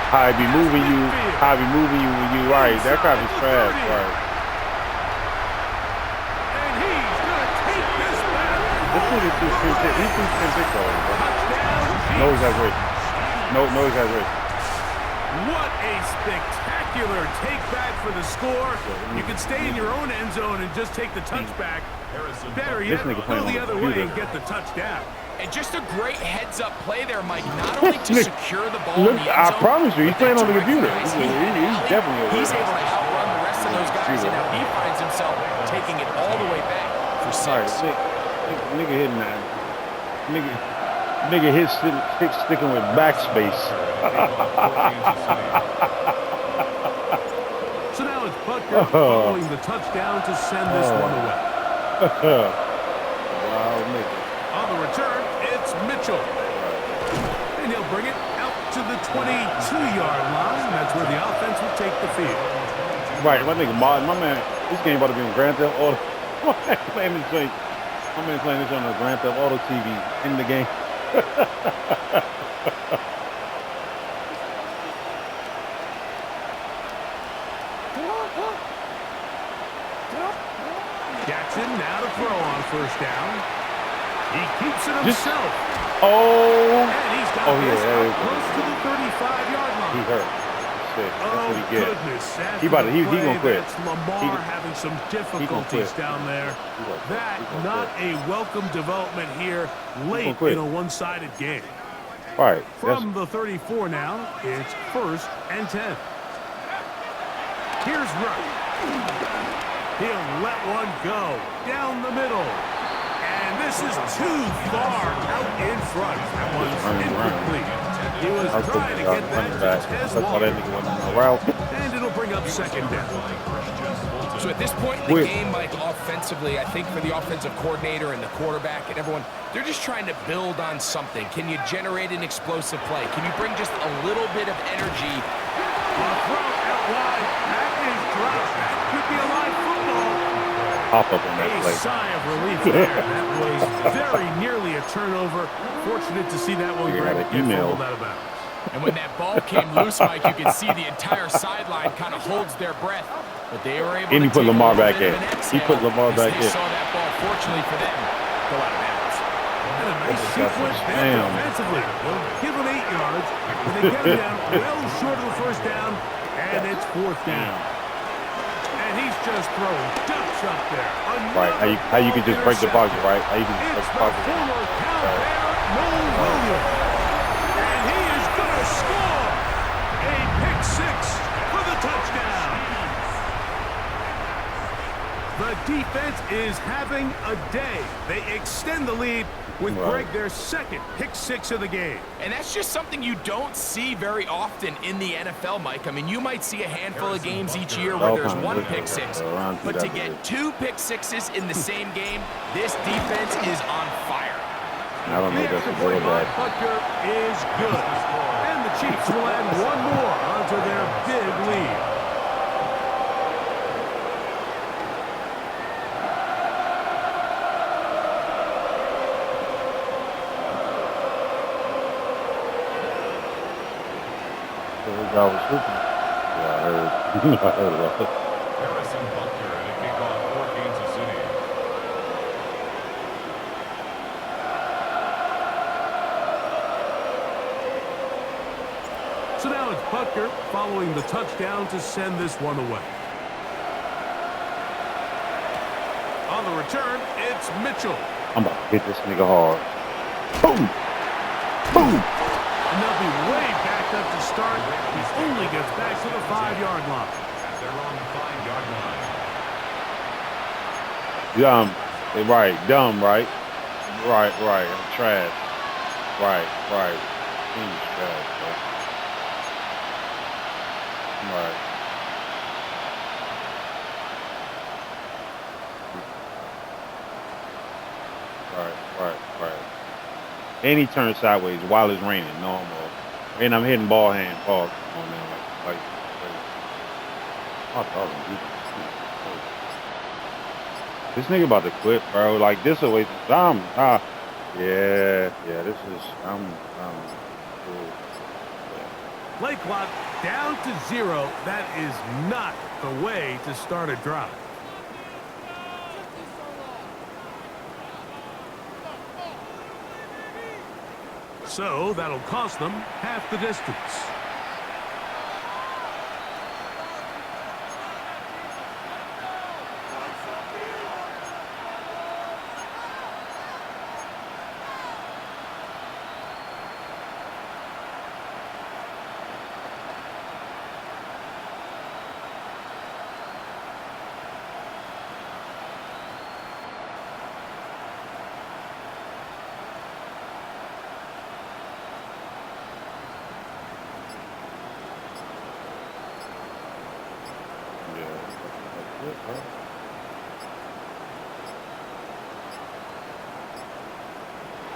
I be moving you when you right. That kind of trash, right? And he's gonna take this back. This nigga too sick. He's too sick already, bro. No exaggeration. No exaggeration. What a spectacular take back for the score. You can stay in your own end zone and just take the touchback. Better yet, go the other way and get the touchdown. And just a great heads-up play there, Mike. Not only to secure the ball in the end I zone, promise you, he's playing on the computer. He's Definitely. He's able to outrun the rest of those guys, and now he finds himself taking it all the way back for 6. Right, nigga hitting that. Nigga hit sticking with backspace. So now it's Butker following the touchdown to send this one away. Wow, nigga. On the return, it's Mitchell. And he'll bring it out to the 22-yard line. That's where the offense will take the field. Right, my nigga Martin, my man, this game about to be on Grand Theft Auto. My man playing this on the Grand Theft Auto TV in the game. Jackson now to throw on first down. He keeps it himself. And he's got this up close to the 35-yard line. He hurt. That's what he gets. Goodness. He gonna quit. That's Lamar having some difficulties down there. That not a welcome development here late in a one-sided game. Right. From the 34 now, it's first and 10. Here's Rush. He'll let one go down the middle. And this is too far out in front. That one's incomplete. He was trying to get that to his wall. And it'll bring up second down. So at this point in the game, Mike, offensively, I think for the offensive coordinator and the quarterback and everyone, they're just trying to build on something. Can you generate an explosive play? Can you bring just a little bit of energy? On a throw out wide. That is dropped. That could be a live football. Pop up on that play. A sigh of relief there. That was very nearly a turnover. Fortunate to see that one get fumbled out of bounds. And when that ball came loose, Mike, you could see the entire sideline kind of holds their breath. But they were able to put Lamar back in. He put Lamar back in. They saw that ball, fortunately for them, go out of bounds. And a nice sequence there defensively. They'll give him 8 yards, but they get him down well short of the first down, and it's fourth down. And he's just throwing ducks up there. Right, how you can just break the pocket, right? How you can just break the pocket. Former Cal Noel Williams. And he is going to score a pick 6 for the touchdown. defense is having a day. They extend the lead with Greg, their second pick six of the game. And that's just something you don't see very often in the NFL, Mike. I mean, you might see a handful of games each year where there's one pick six, but to get two pick sixes in the same game, this defense is on fire. I don't know if that's a good by Butker is good. And the Chiefs will add one more onto their big lead. I was hooping. Yeah, I heard. I heard about it. Harrison Butker and a kickoff for Kansas City. So now it's Butker following the touchdown to send this one away. On the return, it's Mitchell. I'm about to hit this nigga hard. Boom! Boom! And they'll be way backed up to start. He only gets back to the 5-yard line. At their own 5-yard line. Dumb. Right. Dumb, right? Right. I'm trash. Right. He's trash, bro. Right. Right. And he turned sideways while it's raining. Normal. And I'm hitting ball hand. Pause. Come on now. Like this nigga about to quit, bro. Like this away from time. Yeah. This is cool. Play clock down to 0. That is not the way to start a drive. So that'll cost them half the distance.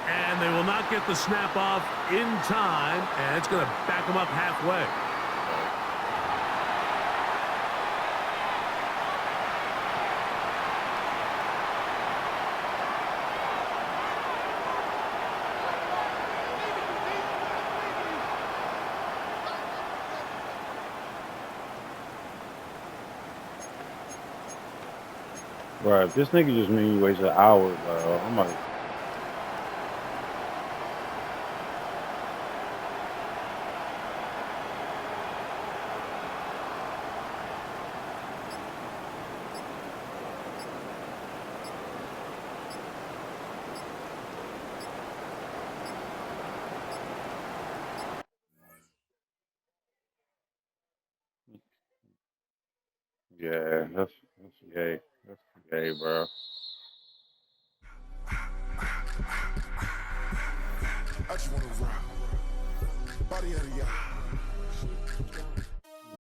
And they will not get the snap off in time, and it's going to back them up halfway. Right, if this nigga just made me waste an hour, bro, I'm like, yeah, that's gay. That's gay, bro. I just want to rock. Body of the